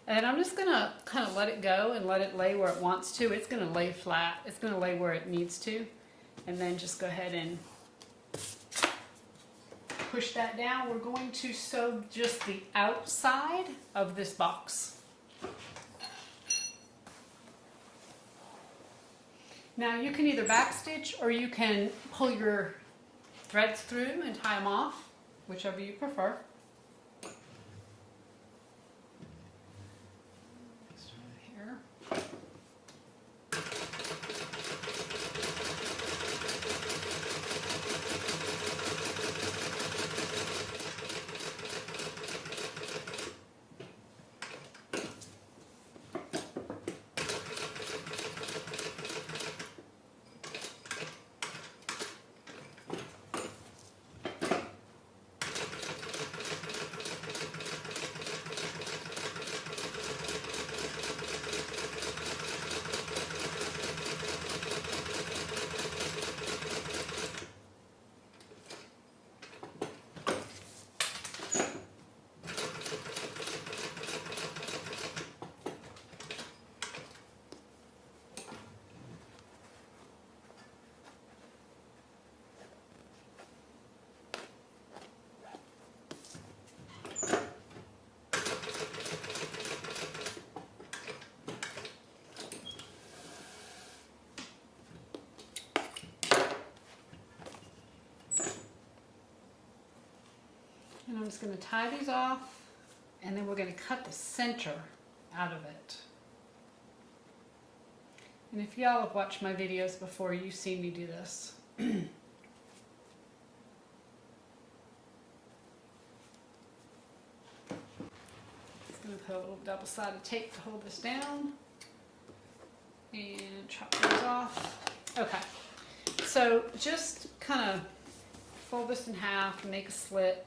And then I'm just going to kind of let it go and let it lay where it wants to. It's going to lay flat. It's going to lay where it needs to. And then just go ahead and push that down. We're going to sew just the outside of this box. Now you can either backstitch or you can pull your threads through and tie them off, whichever you prefer. I'm just going to tie these off, and then we're going to cut the center out of it. And if y'all have watched my videos before, you've seen me do this. Just going to put a little double-sided tape to hold this down. And chop those off. Okay, so just kind of fold this in half and make a slit.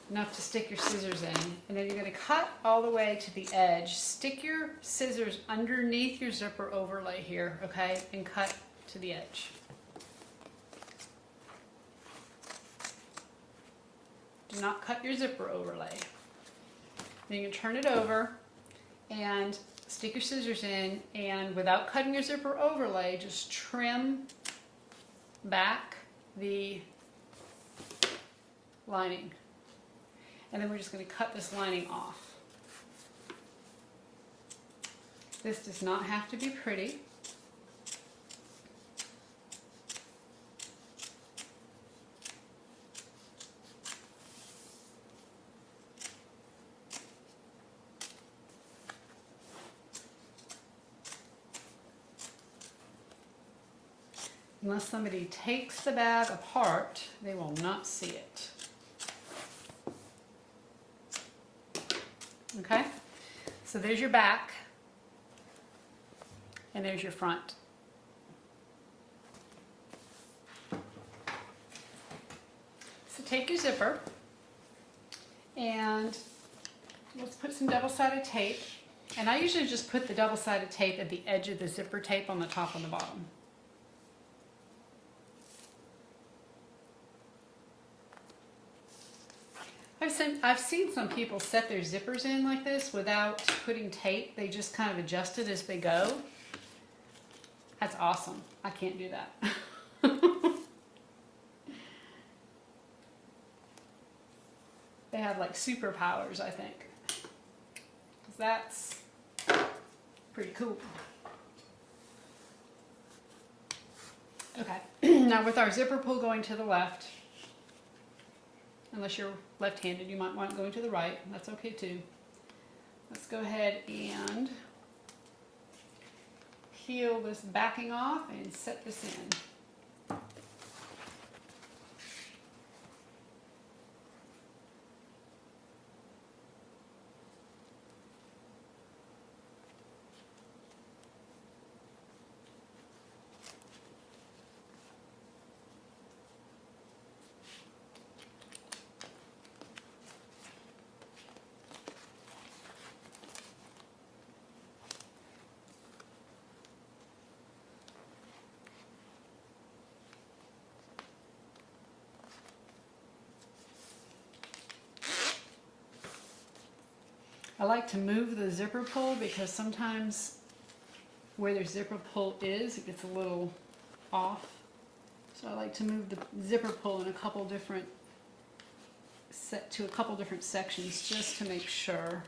Enough to stick your scissors in. And then you're going to cut all the way to the edge. Stick your scissors underneath your zipper overlay here, okay? And cut to the edge. Do not cut your zipper overlay. Then you can turn it over and stick your scissors in, and without cutting your zipper overlay, just trim back the lining. And then we're just going to cut this lining off. This does not have to be pretty. Unless somebody takes the bag apart, they will not see it. Okay, so there's your back, and there's your front. So take your zipper, and let's put some double-sided tape. And I usually just put the double-sided tape at the edge of the zipper tape on the top and the bottom. I've seen some people set their zippers in like this without putting tape. They just kind of adjust it as they go. That's awesome. I can't do that. They have like superpowers, I think. 'Cause that's pretty cool. Okay, now with our zipper pull going to the left, unless you're left-handed, you might want it going to the right. That's okay too. Let's go ahead and peel this backing off and set this in. I like to move the zipper pull because sometimes where their zipper pull is, it gets a little off. So I like to move the zipper pull in a couple different sections just to make sure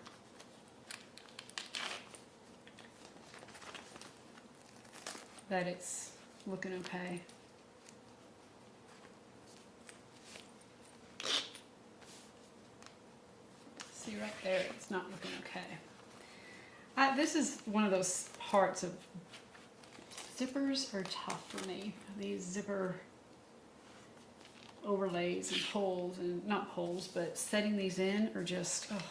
that it's looking okay. See right there, it's not looking okay. This is one of those parts of zippers are tough for me. These zipper overlays and pulls, and not pulls, but setting these in are just, ugh.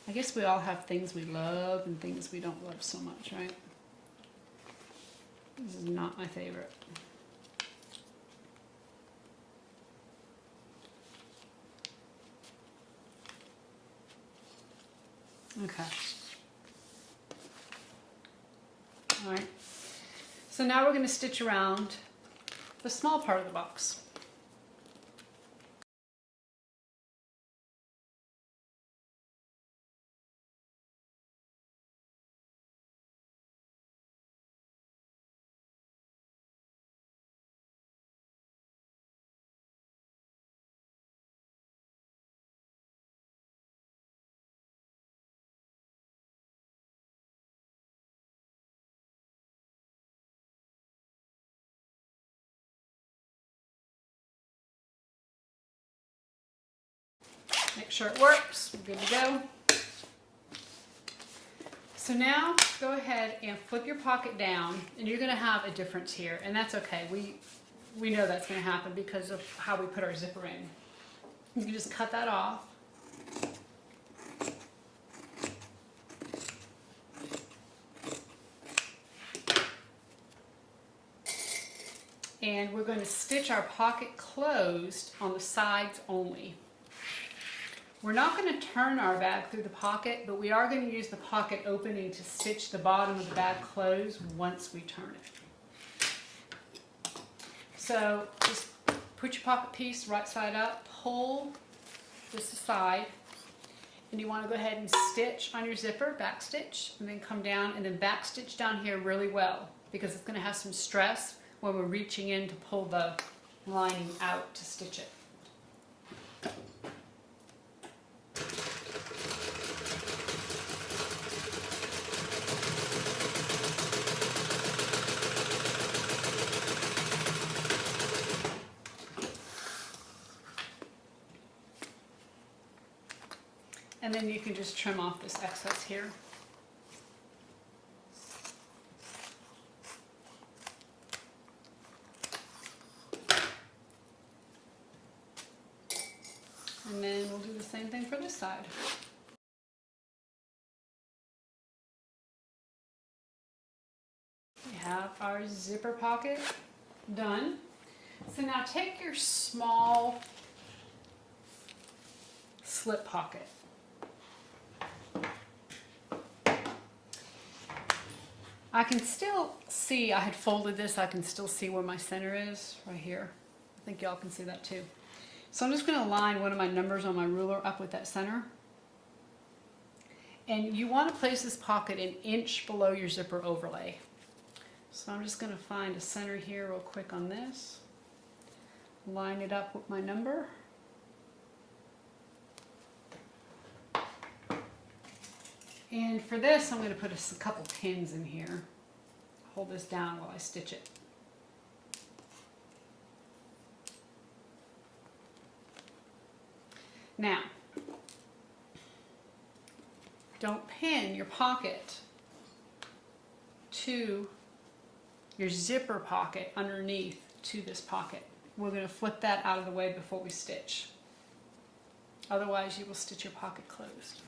I guess we all have things we love and things we don't love so much, right? This is not my favorite. Okay. All right. So now we're going to stitch around the small part of the box. Make sure it works. We're good to go. So now go ahead and flip your pocket down, and you're going to have a difference here, and that's okay. We know that's going to happen because of how we put our zipper in. You can just cut that off. And we're going to stitch our pocket closed on the sides only. We're not going to turn our bag through the pocket, but we are going to use the pocket opening to stitch the bottom of the bag closed once we turn it. So just put your pocket piece right side up, pull this aside, and you want to go ahead and stitch on your zipper, back stitch, and then come down and then back stitch down here really well because it's going to have some stress when we're reaching in to pull the lining out to stitch it. And then you can just trim off this excess here. And then we'll do the same thing for this side. We have our zipper pocket done. So now take your small slip pocket. I can still see, I had folded this, I can still see where my center is, right here. I think y'all can see that too. So I'm just going to line one of my numbers on my ruler up with that center. And you want to place this pocket an inch below your zipper overlay. So I'm just going to find a center here real quick on this. Line it up with my number. And for this, I'm going to put a couple pins in here. Hold this down while I stitch it. Now, don't pin your pocket to your zipper pocket underneath to this pocket. We're going to flip that out of the way before we stitch. Otherwise, you will stitch your pocket closed.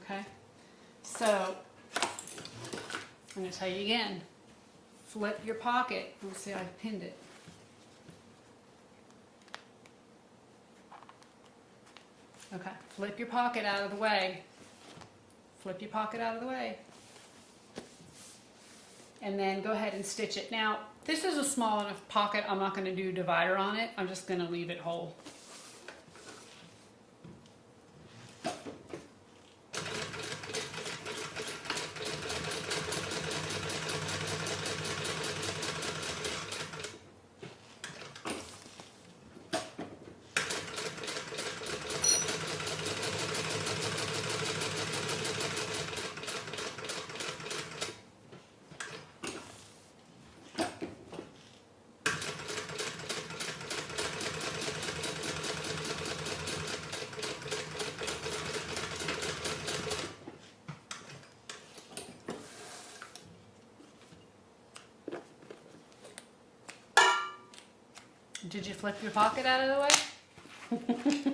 Okay, so I'm going to tell you again, flip your pocket. Let's see, I've pinned it. Okay, flip your pocket out of the way. Flip your pocket out of the way. And then go ahead and stitch it. Now, this is a small enough pocket, I'm not going to do a divider on it. I'm just going to leave it whole. Did you flip your pocket out of the way?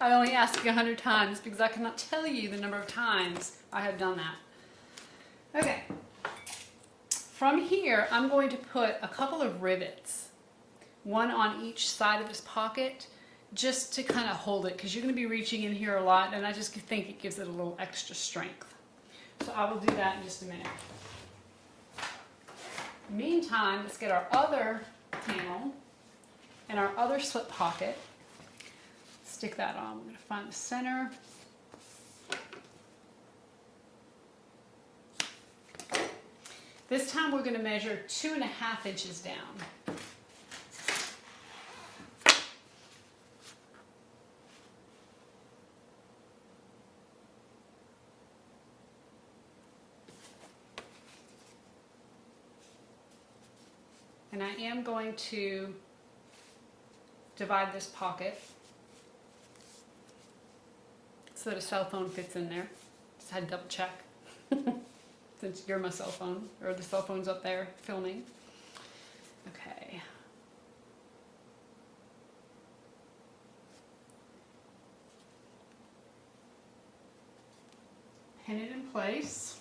I only asked you 100 times because I cannot tell you the number of times I have done that. Okay. From here, I'm going to put a couple of rivets, one on each side of this pocket, just to kind of hold it because you're going to be reaching in here a lot, and I just think it gives it a little extra strength. So I will do that in just a minute. Meantime, let's get our other panel and our other slip pocket. Stick that on. We're going to find the center. This time we're going to measure 2.5 inches down. And I am going to divide this pocket so that a cell phone fits in there. Just had to double check since you're my cell phone, or the cell phone's up there filming. Okay. Pin it in place.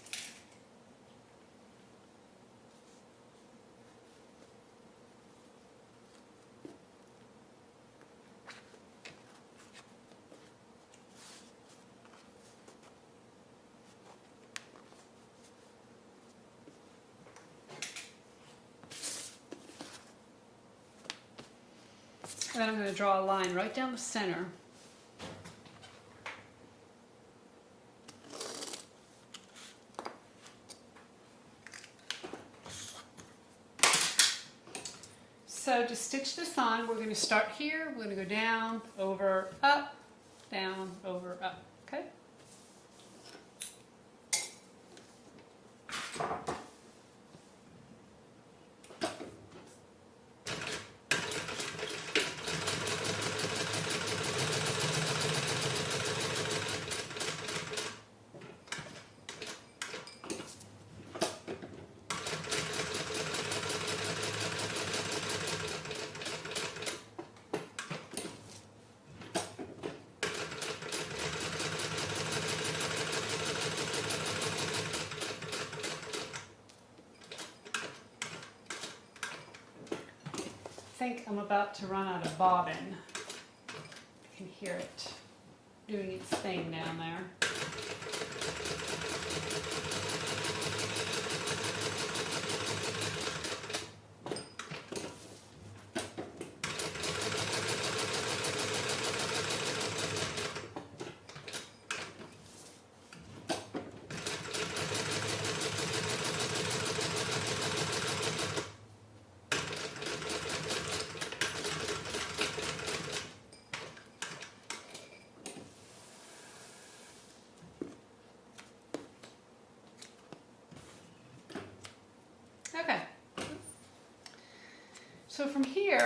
And then I'm going to draw a line right down the center. So to stitch this on, we're going to start here. We're going to go down, over, up, down, over, up. Okay? I think I'm about to run out of bobbin. I can hear it doing its thing down there. Okay, so from here,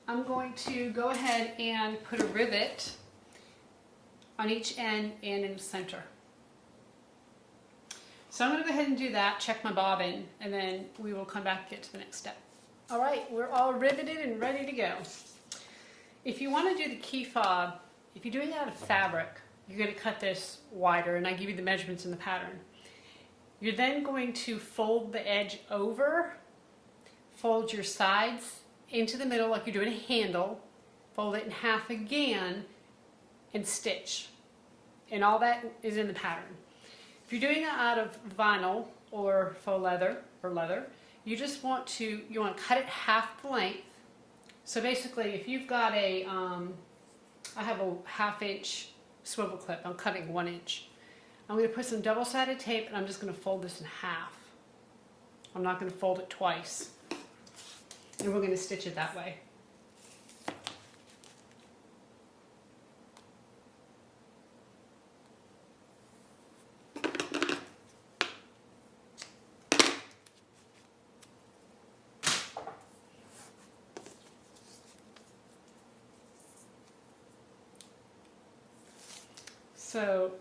I'm going to go ahead and put a rivet on each end and in the center. So I'm going to go ahead and do that, check my bobbin, and then we will come back and get to the next step. All right, we're all riveted and ready to go. If you want to do the key fob, if you're doing it out of fabric, you're going to cut this wider, and I give you the measurements in the pattern. You're then going to fold the edge over, fold your sides into the middle like you're doing a handle, fold it in half again, and stitch. And all that is in the pattern. If you're doing it out of vinyl or faux leather or leather, you just want to cut it half the length. So basically, if you've got a, I have a 1/2 inch swivel clip, I'm cutting 1 inch. I'm going to put some double-sided tape and I'm just going to fold this in half. I'm not going to fold it twice. And we're going to stitch it that way. So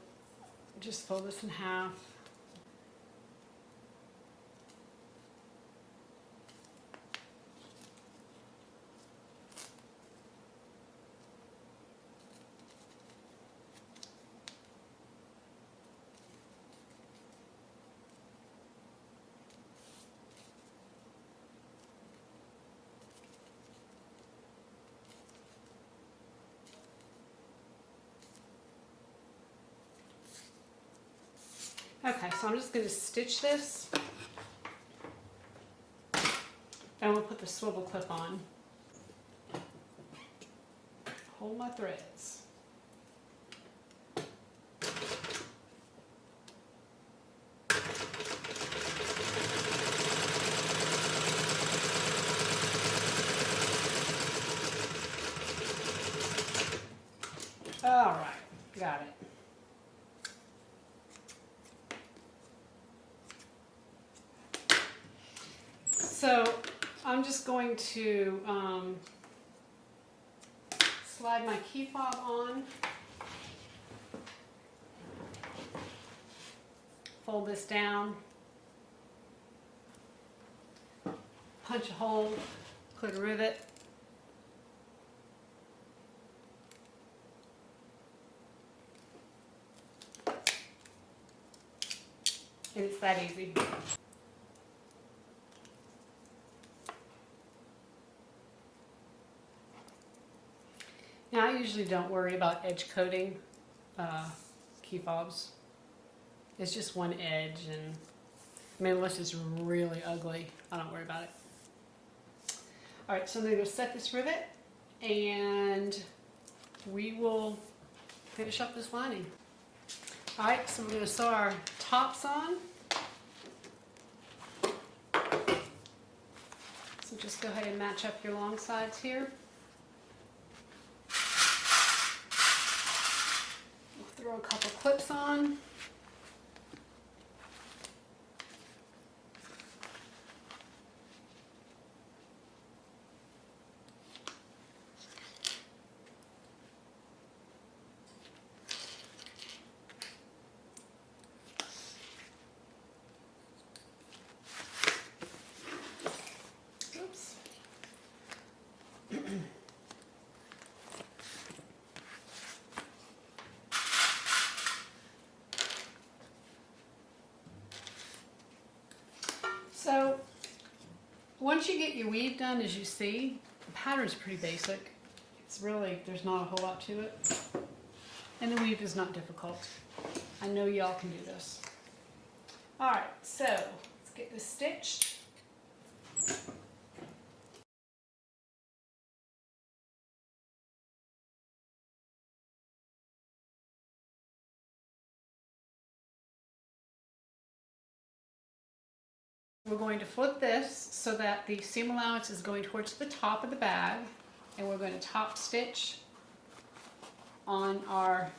just fold this in half. Okay, so I'm just going to stitch this, and we'll put the swivel clip on. Hold my threads. All right, got it. So I'm just going to slide my key fob on, fold this down, punch a hole, click a rivet, and it's that easy. Now, I usually don't worry about edge coating key fobs. It's just one edge, and I mean, unless it's really ugly, I don't worry about it. All right, so I'm going to go set this rivet, and we will finish up this lining. All right, so we're going to sew our tops on. So just go ahead and match up your long sides here. Throw a couple clips on. Oops. So once you get your weave done, as you see, the pattern's pretty basic. It's really, there's not a whole lot to it. And the weave is not difficult. I know y'all can do this. All right, so let's get this stitched. We're going to flip this so that the seam allowance is going towards the top of the bag, and we're going to top stitch on our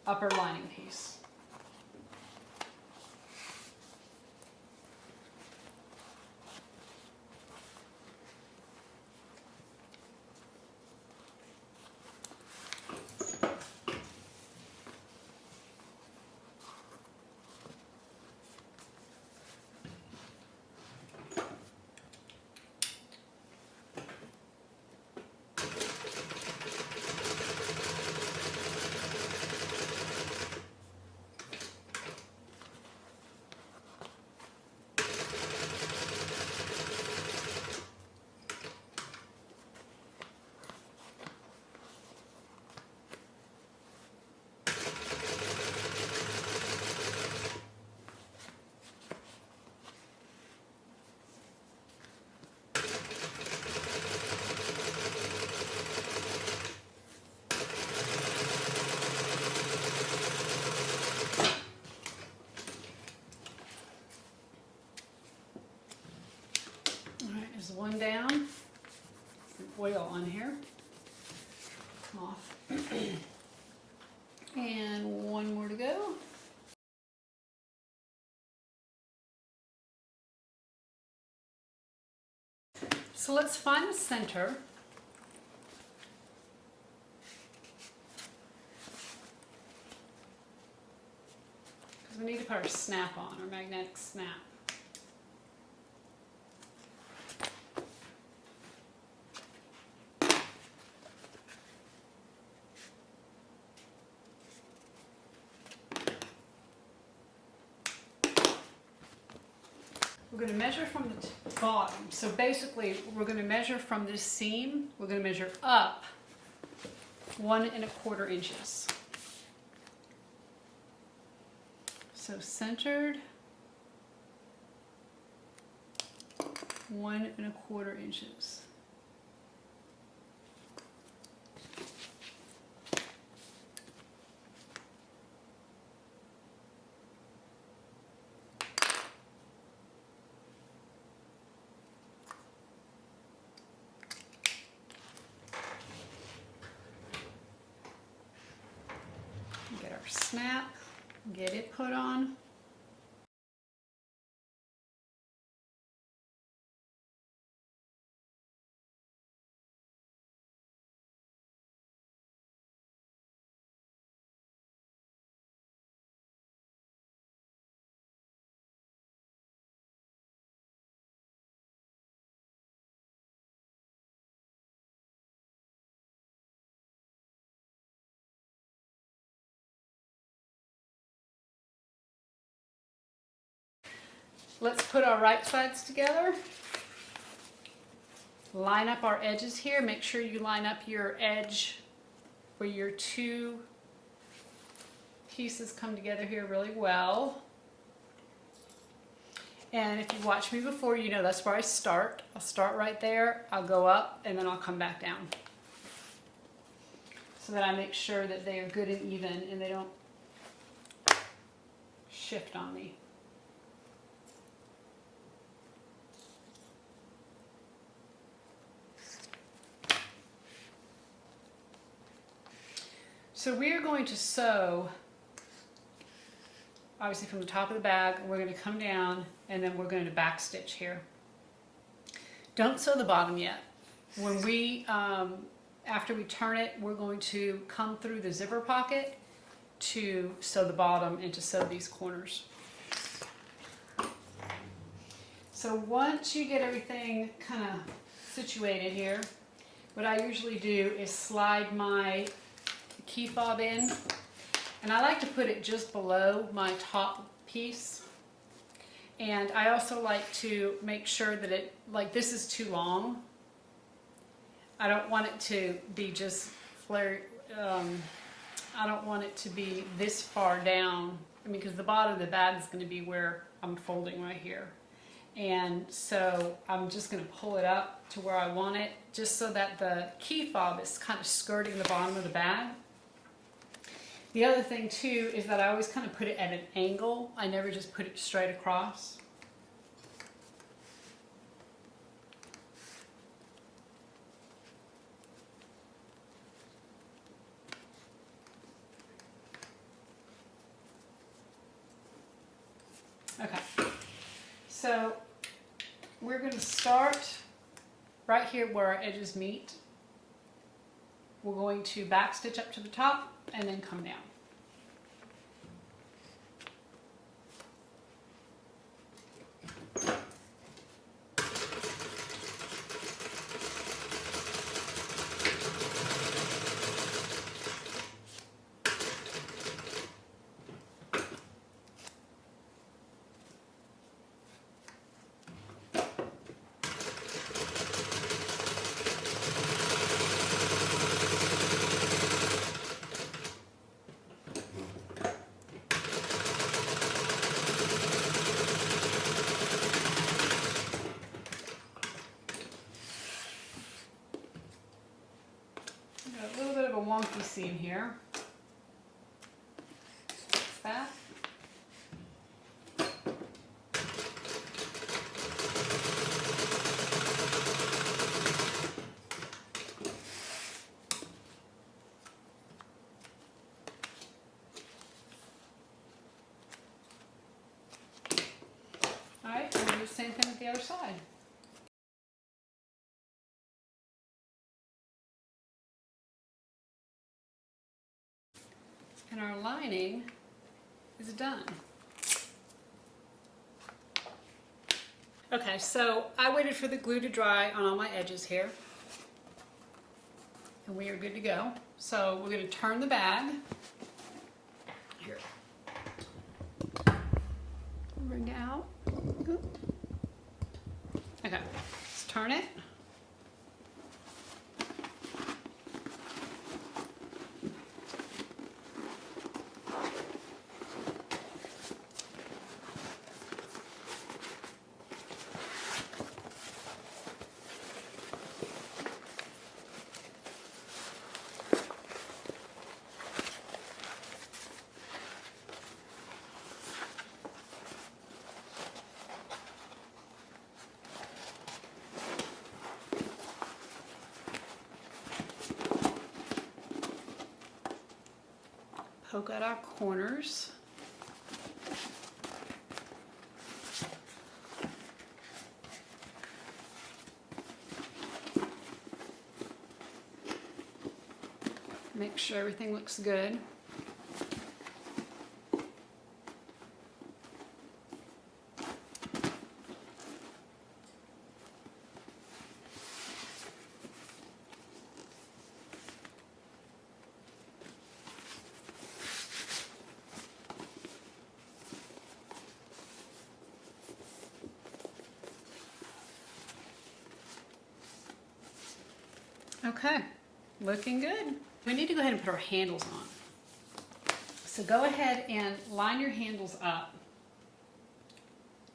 upper lining piece. There's one down, some oil on here, come off, and one more to go. So let's find the center. Because we need to put our snap on, our magnetic snap. We're going to measure from the bottom. So basically, we're going to measure from this seam, we're going to measure up 1 1/4 inches. So centered, 1 1/4 inches. Get our snap, get it put on. let's put our right sides together. Line up our edges here. Make sure you line up your edge where your two pieces come together here really well. And if you've watched me before, you know that's where I start. I'll start right there, I'll go up, and then I'll come back down. So that I make sure that they are good and even and they don't shift on me. So we are going to sew, obviously from the top of the bag, and we're going to come down and then we're going to back stitch here. Don't sew the bottom yet. When we, after we turn it, we're going to come through the zipper pocket to sew the bottom and to sew these corners. So once you get everything kind of situated here, what I usually do is slide my key fob in, and I like to put it just below my top piece. And I also like to make sure that it, like this is too long. I don't want it to be just flare, I don't want it to be this far down. I mean, because the bottom of the bag is going to be where I'm folding right here. And so I'm just going to pull it up to where I want it, just so that the key fob is kind of skirting the bottom of the bag. The other thing too is that I always kind of put it at an angle. I never just put it straight across. Okay, so we're going to start right here where our edges meet. We're going to back stitch up to the top and then come down. A little bit of a wonky seam here. Fix that. All right, and we'll do the same thing with the other side. And our lining is done. Okay, so I waited for the glue to dry on all my edges here. And we are good to go. So we're going to turn the bag. Here. Bring it out. Okay, let's turn it. Poke out our corners. Make sure everything looks good. Okay, looking good. We need to go ahead and put our handles on. So go ahead and line your handles up.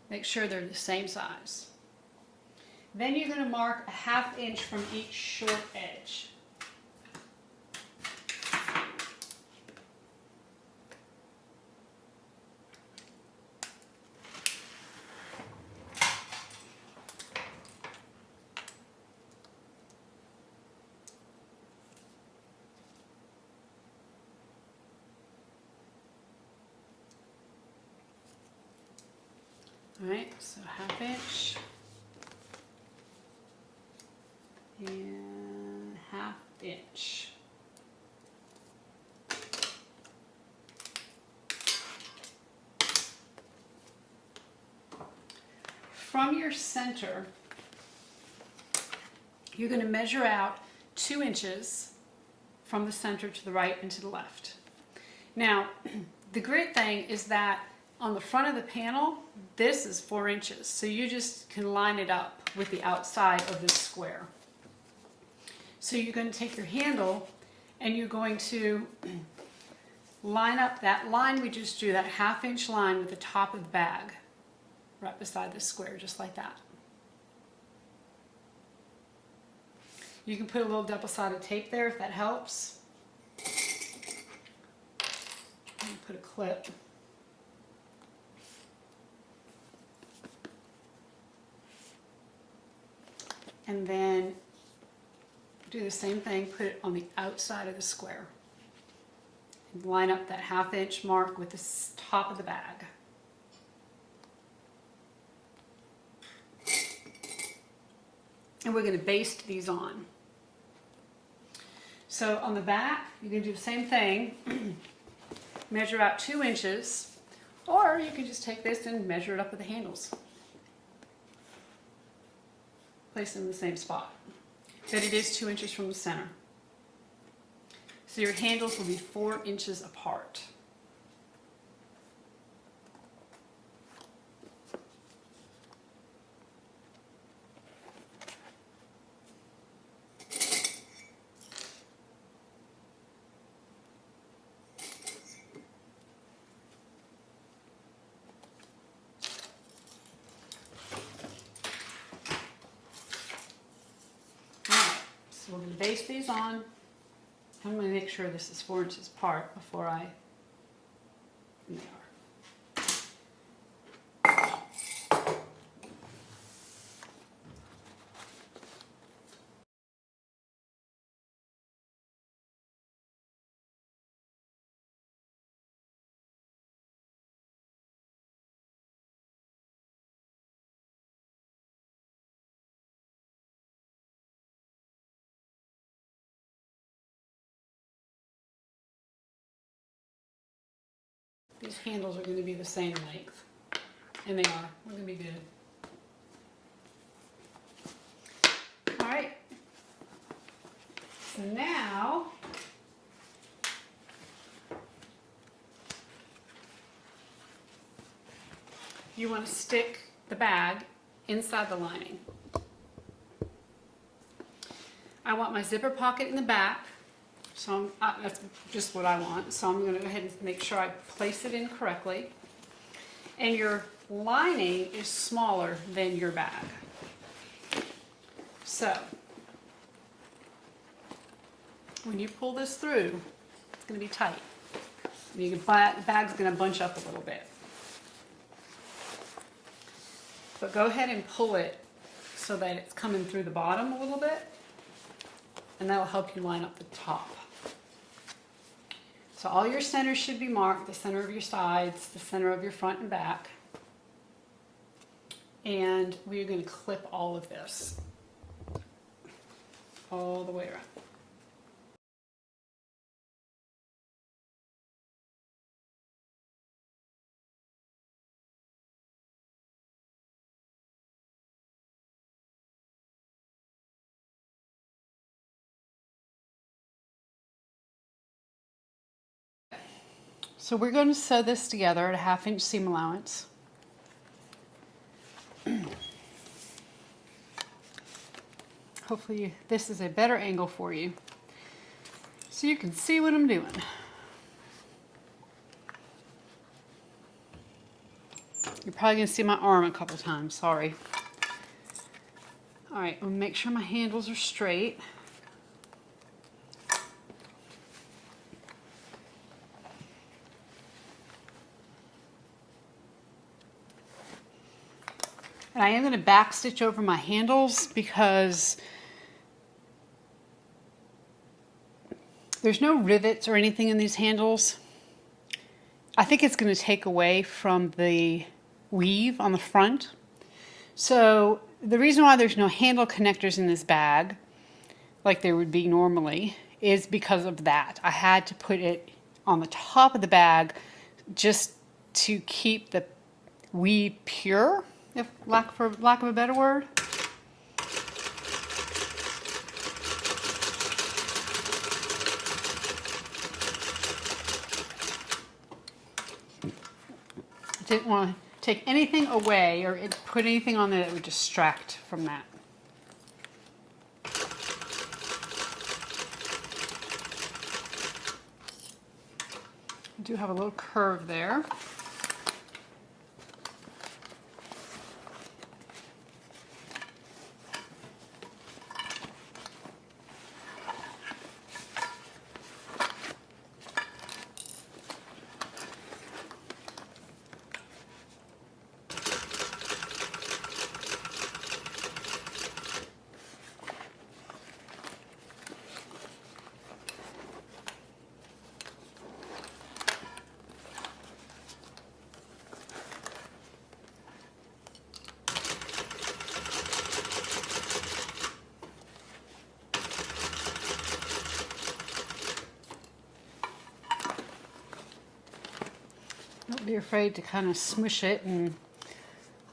Make sure they're the same size. Then you're going to mark a 1/2 inch from each short edge. All right, so 1/2 inch and 1/2 inch. From your center, you're going to measure out 2 inches from the center to the right and to the left. Now, the great thing is that on the front of the panel, this is 4 inches, so you just can line it up with the outside of this square. So you're going to take your handle and you're going to line up that line we just drew, that 1/2 inch line with the top of the bag, right beside the square, just like that. You can put a little double-sided tape there if that helps. Put a clip. And then do the same thing, put it on the outside of the square. And line up that 1/2 inch mark with the top of the bag. And we're going to baste these on. So on the back, you can do the same thing. Measure out 2 inches, or you can just take this and measure it up with the handles. Place them in the same spot. But it is 2 inches from the center. So your handles will be 4 inches apart. So we're going to base these on. I'm going to make sure this is 4 inches apart before I. And they are. These handles are going to be the same length, and they are. We're going to be good. All right. So now, you want to stick the bag inside the lining. I want my zipper pocket in the back. So that's just what I want. So I'm going to go ahead and make sure I place it in correctly. And your lining is smaller than your bag. So when you pull this through, it's going to be tight. The bag's going to bunch up a little bit. But go ahead and pull it so that it's coming through the bottom a little bit. And that will help you line up the top. So all your centers should be marked, the center of your sides, the center of your front and back. And we're going to clip all of this all the way around. So we're going to sew this together at a 1/2 inch seam allowance. Hopefully this is a better angle for you so you can see what I'm doing. You're probably going to see my arm a couple times, sorry. All right, I'm going to make sure my handles are straight. And I am going to back stitch over my handles because there's no rivets or anything in these handles. I think it's going to take away from the weave on the front. So the reason why there's no handle connectors in this bag, like there would be normally, is because of that. I had to put it on the top of the bag just to keep the weave pure, for lack of a better word. Didn't want to take anything away or put anything on there that would distract from that. I do have a little curve there. Don't be afraid to kind of smush it, and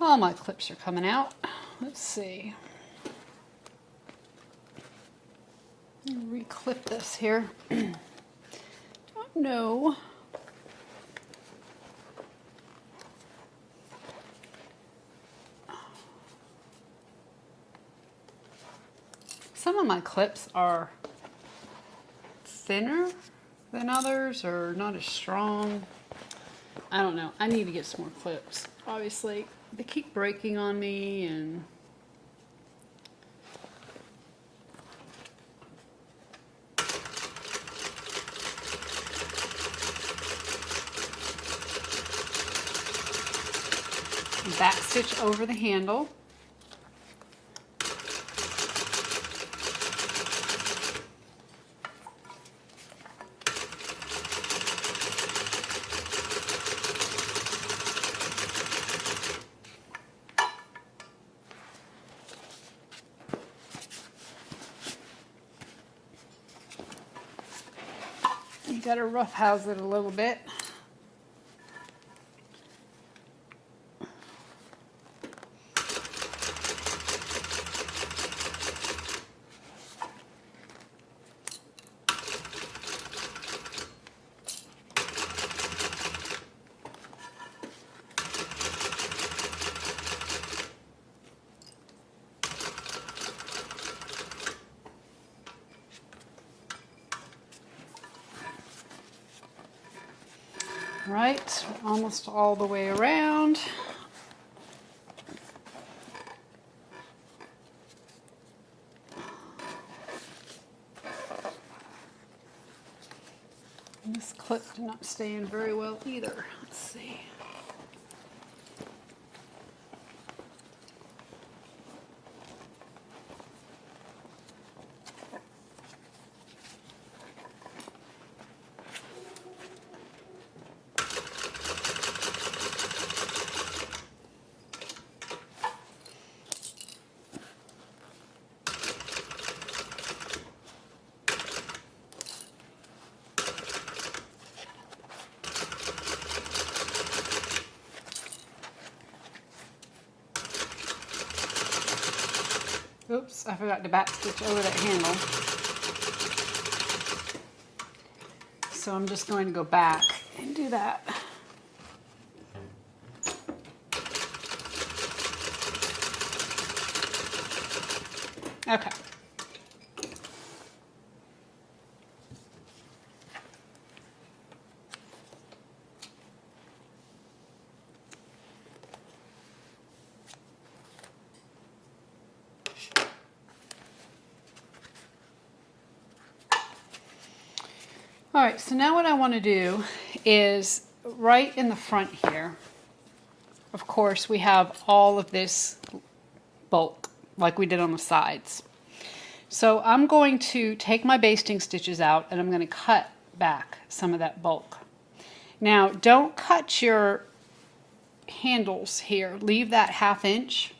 all my clips are coming out. Let's see. Reclip this here. Don't know. Some of my clips are thinner than others or not as strong. I don't know. I need to get some more clips. Obviously, they keep breaking on me, and back stitch over the handle. You got to roughhouse it a little bit. Right, almost all the way around. This clip did not stay in very well either. Let's see. Oops, I forgot to back stitch over that handle. So I'm just going to go back and do that. Okay, All right, so now what I want to do is right in the front here, of course, we have all of this bulk like we did on the sides. So I'm going to take my basting stitches out and I'm going to cut back some of that bulk. Now, don't cut your handles here. Leave that 1/2 inch.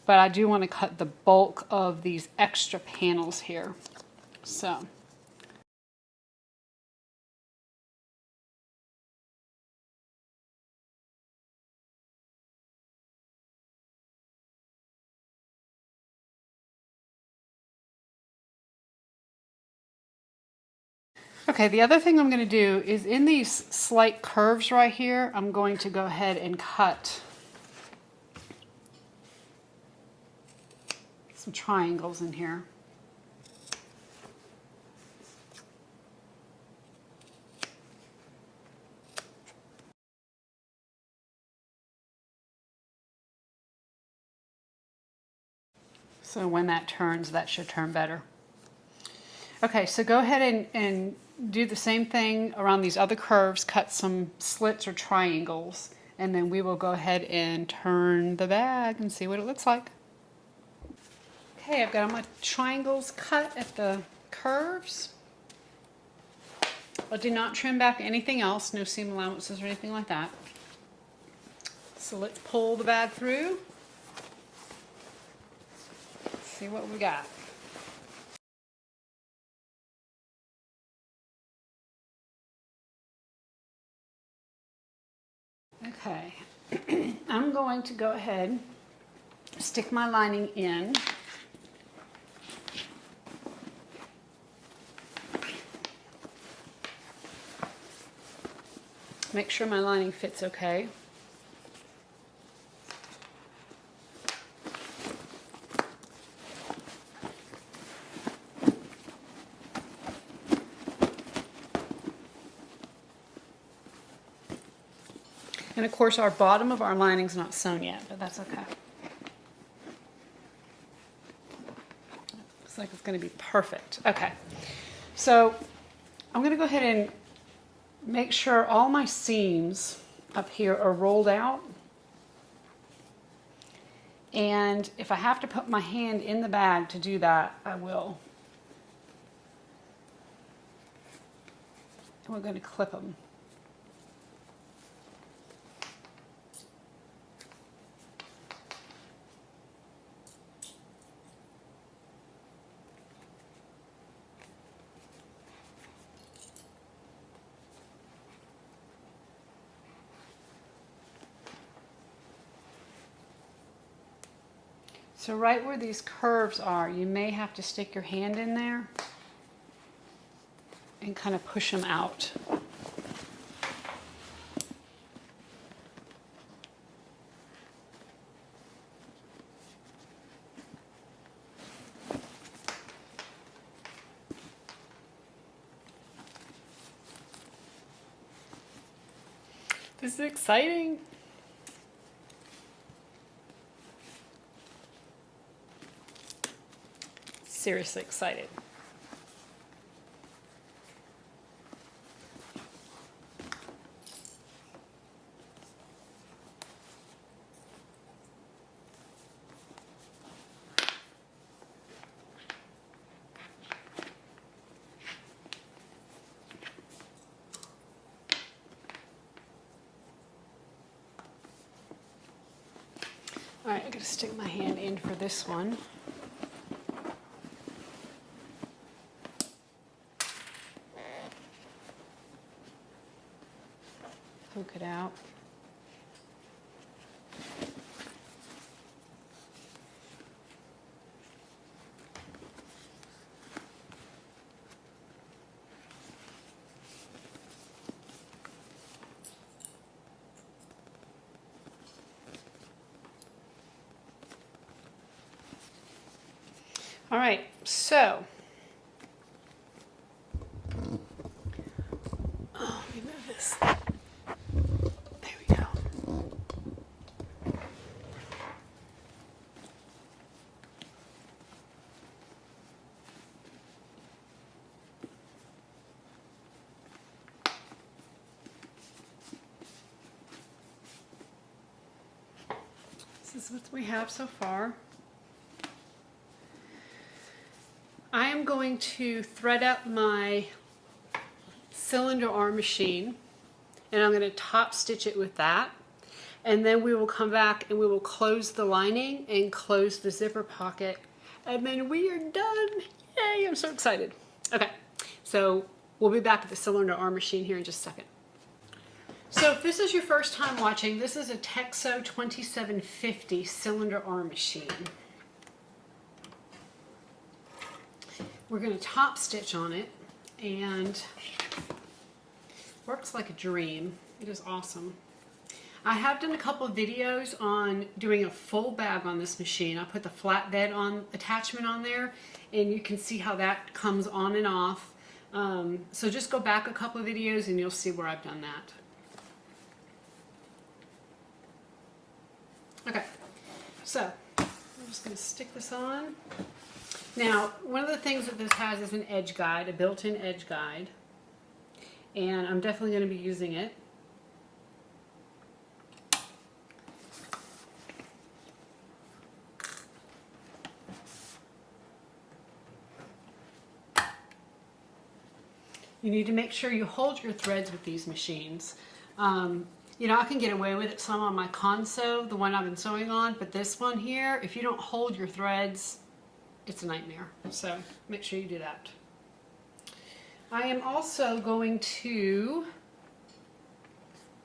But I do want to cut the bulk of these extra panels here. So. Okay, the other thing I'm going to do is in these slight curves right here, I'm going to go ahead and cut some triangles in here. So when that turns, that should turn better. Okay, so go ahead and do the same thing around these other curves, cut some slits or triangles, and then we will go ahead and turn the bag and see what it looks like. Okay, I've got all my triangles cut at the curves. I did not trim back anything else, no seam allowances or anything like that. So let's pull the bag through. See what we got. Okay, I'm going to go ahead, stick my lining in. Make sure my lining fits okay. And of course our bottom of our lining's not sewn yet, but that's okay. Looks like it's going to be perfect. Okay, so I'm going to go ahead and make sure all my seams up here are rolled out. And if I have to put my hand in the bag to do that, I will. And we're going to clip them. So right where these curves are, you may have to stick your hand in there and kind of push them out. This is exciting. Seriously excited. All right, I'm going to stick my hand in for this one. Poke it out. All right, so let me move this. There we go. This is what we have so far. I am going to thread up my cylinder arm machine, and I'm going to top stitch it with that, and then we will come back and we will close the lining and close the zipper pocket, and then we are done. Yay, I'm so excited. Okay, so we'll be back at the cylinder arm machine here in just a second. So if this is your first time watching, this is a Texo 2750 cylinder arm machine. We're going to top stitch on it, and works like a dream. It is awesome. I have done a couple of videos on doing a full bag on this machine. I put the flatbed attachment on there, and you can see how that comes on and off. So just go back a couple of videos and you'll see where I've done that. Okay, so I'm just going to stick this on. Now, one of the things that this has is an edge guide, a built-in edge guide, and I'm definitely going to be using it. You need to make sure you hold your threads with these machines. You know, I can get away with it some on my console, the one I've been sewing on, but this one here, if you don't hold your threads, it's a nightmare. So make sure you do that. I am also going to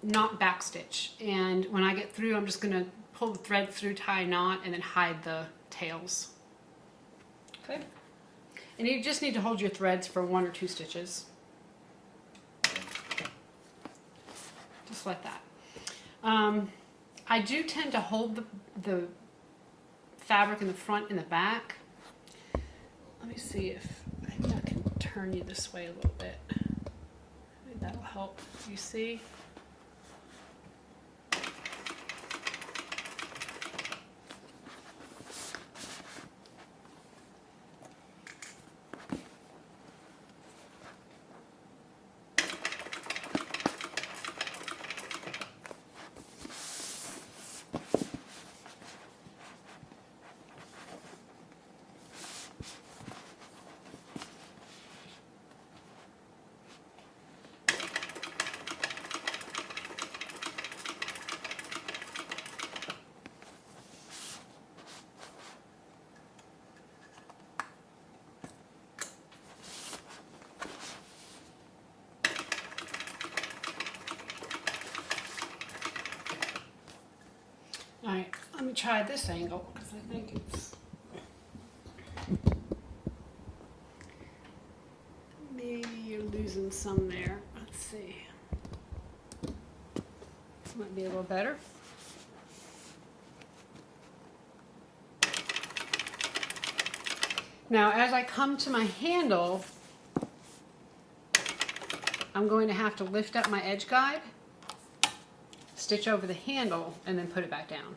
not backstitch, and when I get through, I'm just going to pull the thread through, tie a knot, and then hide the tails. Okay? And you just need to hold your threads for 1 or 2 stitches. Just like that. I do tend to hold the fabric in the front and the back. Let me see if I can turn you this way a little bit. Maybe that'll help. You see? All right, let me try this angle because I think it's maybe you're losing some there. Let's see. Might be a little better. Now, as I come to my handle, I'm going to have to lift up my edge guide, stitch over the handle, and then put it back down.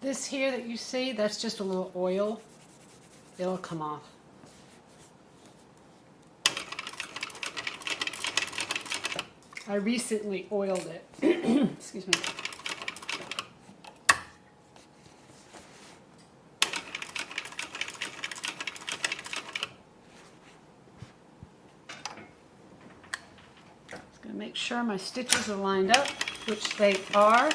This here that you see, that's just a little oil. It'll come off. I recently oiled it. Excuse me. Just gonna make sure my stitches are lined up, which they are.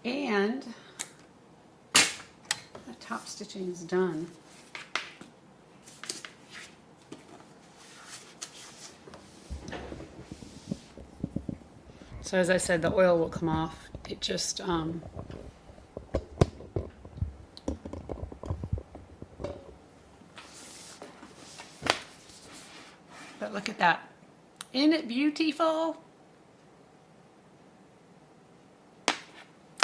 And the top stitching is done. So as I said, the oil will come off. It just but look at that. Isn't it beautiful?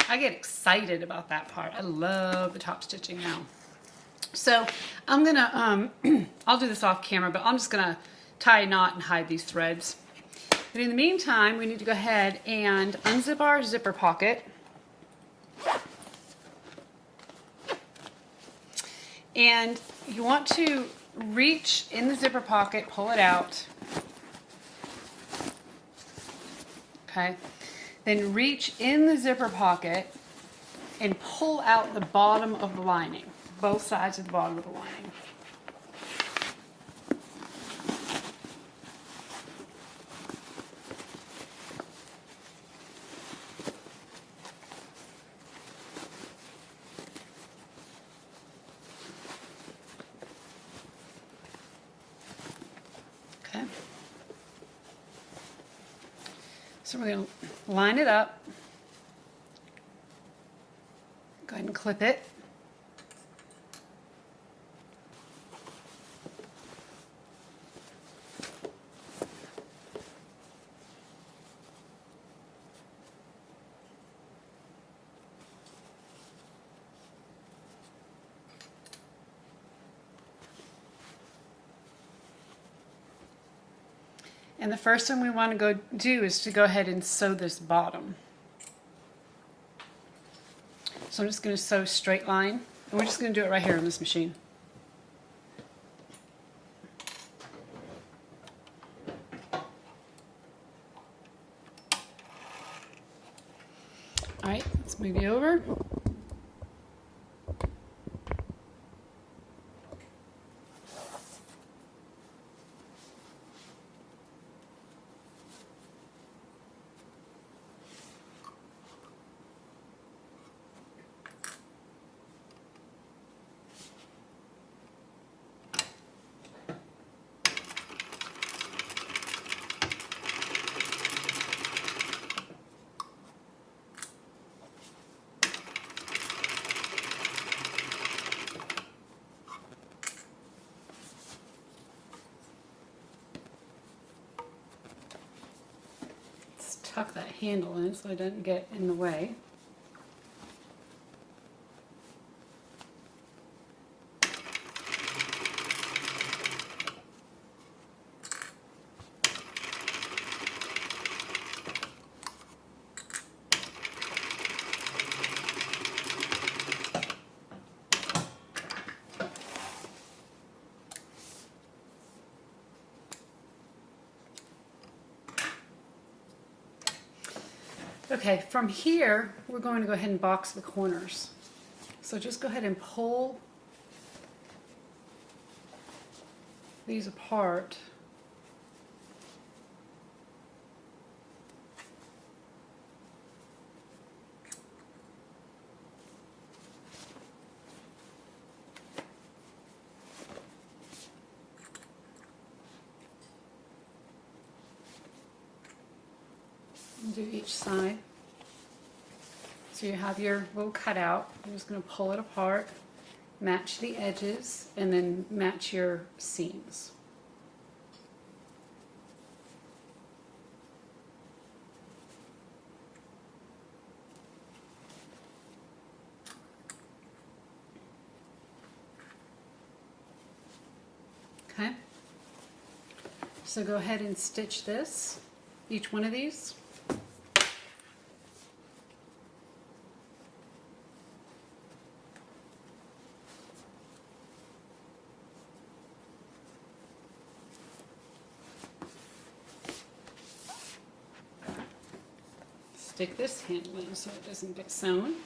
I get excited about that part. I love the top stitching now. So I'm gonna, I'll do this off camera, but I'm just gonna tie a knot and hide these threads. But in the meantime, we need to go ahead and unzip our zipper pocket. And you want to reach in the zipper pocket, pull it out. Okay. Then reach in the zipper pocket and pull out the bottom of the lining, both sides of the bottom of the lining. Okay. So we're going to line it up. Go ahead and clip it. And the first thing we want to go do is to go ahead and sew this bottom. So I'm just going to sew straight line, and we're just going to do it right here on this machine. All right, let's move you over. Tuck that handle in so it doesn't get in the way. Okay, from here, we're going to go ahead and box the corners. So just go ahead and pull these apart. And do each side. So you have your little cutout. I'm just going to pull it apart, match the edges, and then match your seams. Okay. So go ahead and stitch this, each one of these. Stick this handle in so it doesn't get sewn.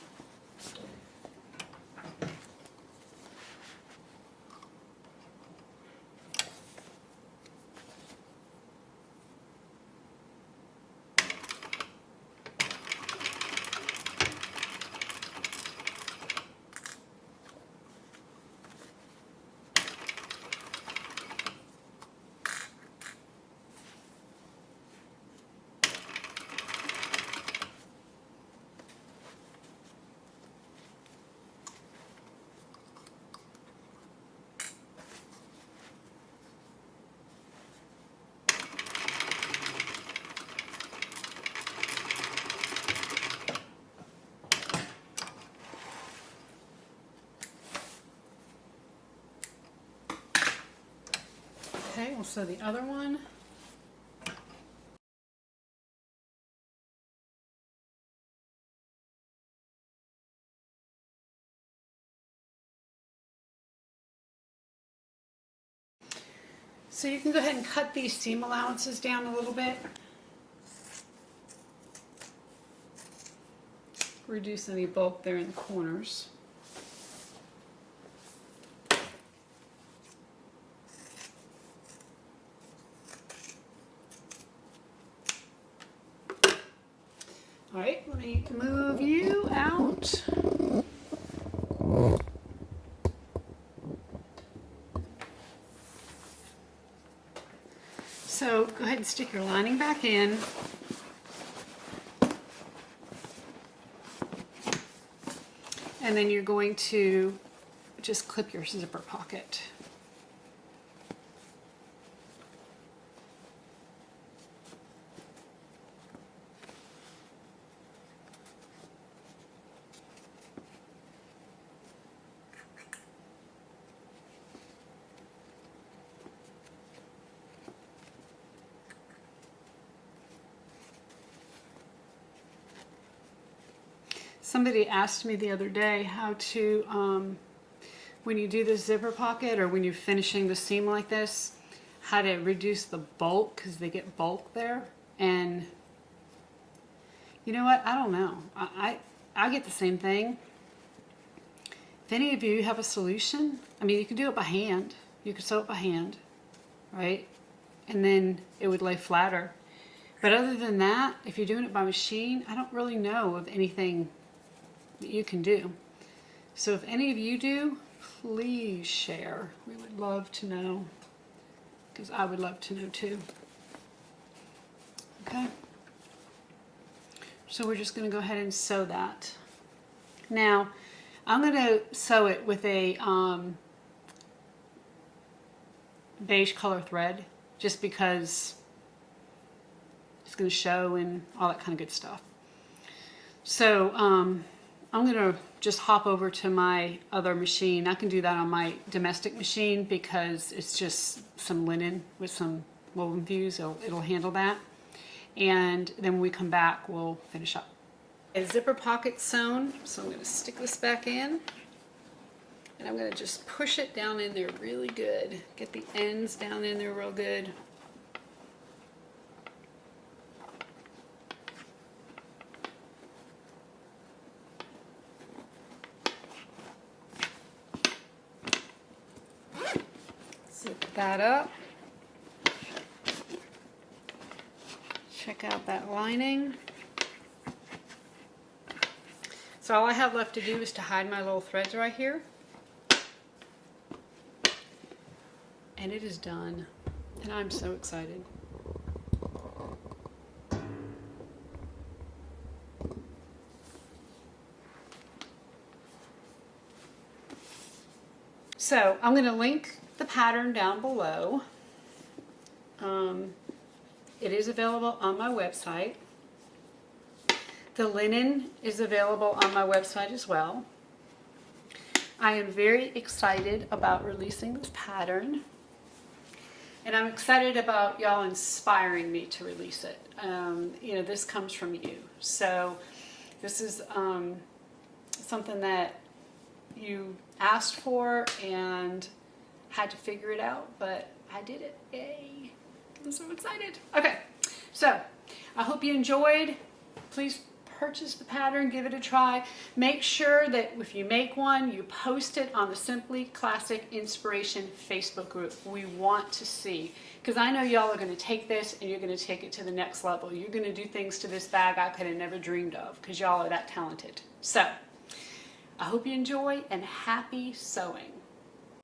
Okay, we'll sew the other one. So you can go ahead and cut these seam allowances down a little bit. Reduce any bulk there in the corners. All right, let me move you out. So go ahead and stick your lining back in. And then you're going to just clip your zipper pocket. Somebody asked me the other day how to, when you do the zipper pocket or when you're finishing the seam like this, how to reduce the bulk because they get bulk there. And you know what? I don't know. I get the same thing. If any of you have a solution, I mean, you can do it by hand. You can sew it by hand, right? And then it would lay flatter. But other than that, if you're doing it by machine, I don't really know of anything that you can do. So if any of you do, please share. We would love to know, because I would love to know too. Okay, so we're just going to go ahead and sew that. Now I'm going to sew it with a beige color thread, just because it's going to show and all that kind of good stuff. So I'm going to just hop over to my other machine. I can do that on my domestic machine because it's just some linen with some woven views. It'll handle that. And then when we come back, we'll finish up. A zipper pocket sewn, so I'm going to stick this back in. And I'm going to just push it down in there really good. Get the ends down in there real good. Zip that up. Check out that lining. So all I have left to do is to hide my little threads right here. And it is done. And I'm so excited. So I'm going to link the pattern down below. It is available on my website. The linen is available on my website as well. I am very excited about releasing this pattern. And I'm excited about y'all inspiring me to release it. You know, this comes from you. So this is something that you asked for and had to figure it out, but I did it. Yay. I'm so excited. Okay, so I hope you enjoyed. Please purchase the pattern, give it a try. Make sure that if you make one, you post it on the Simply Classic Inspiration Facebook group. We want to see, because I know y'all are going to take this and you're going to take it to the next level. You're going to do things to this bag I could have never dreamed of, because y'all are that talented. So I hope you enjoy, and happy sewing.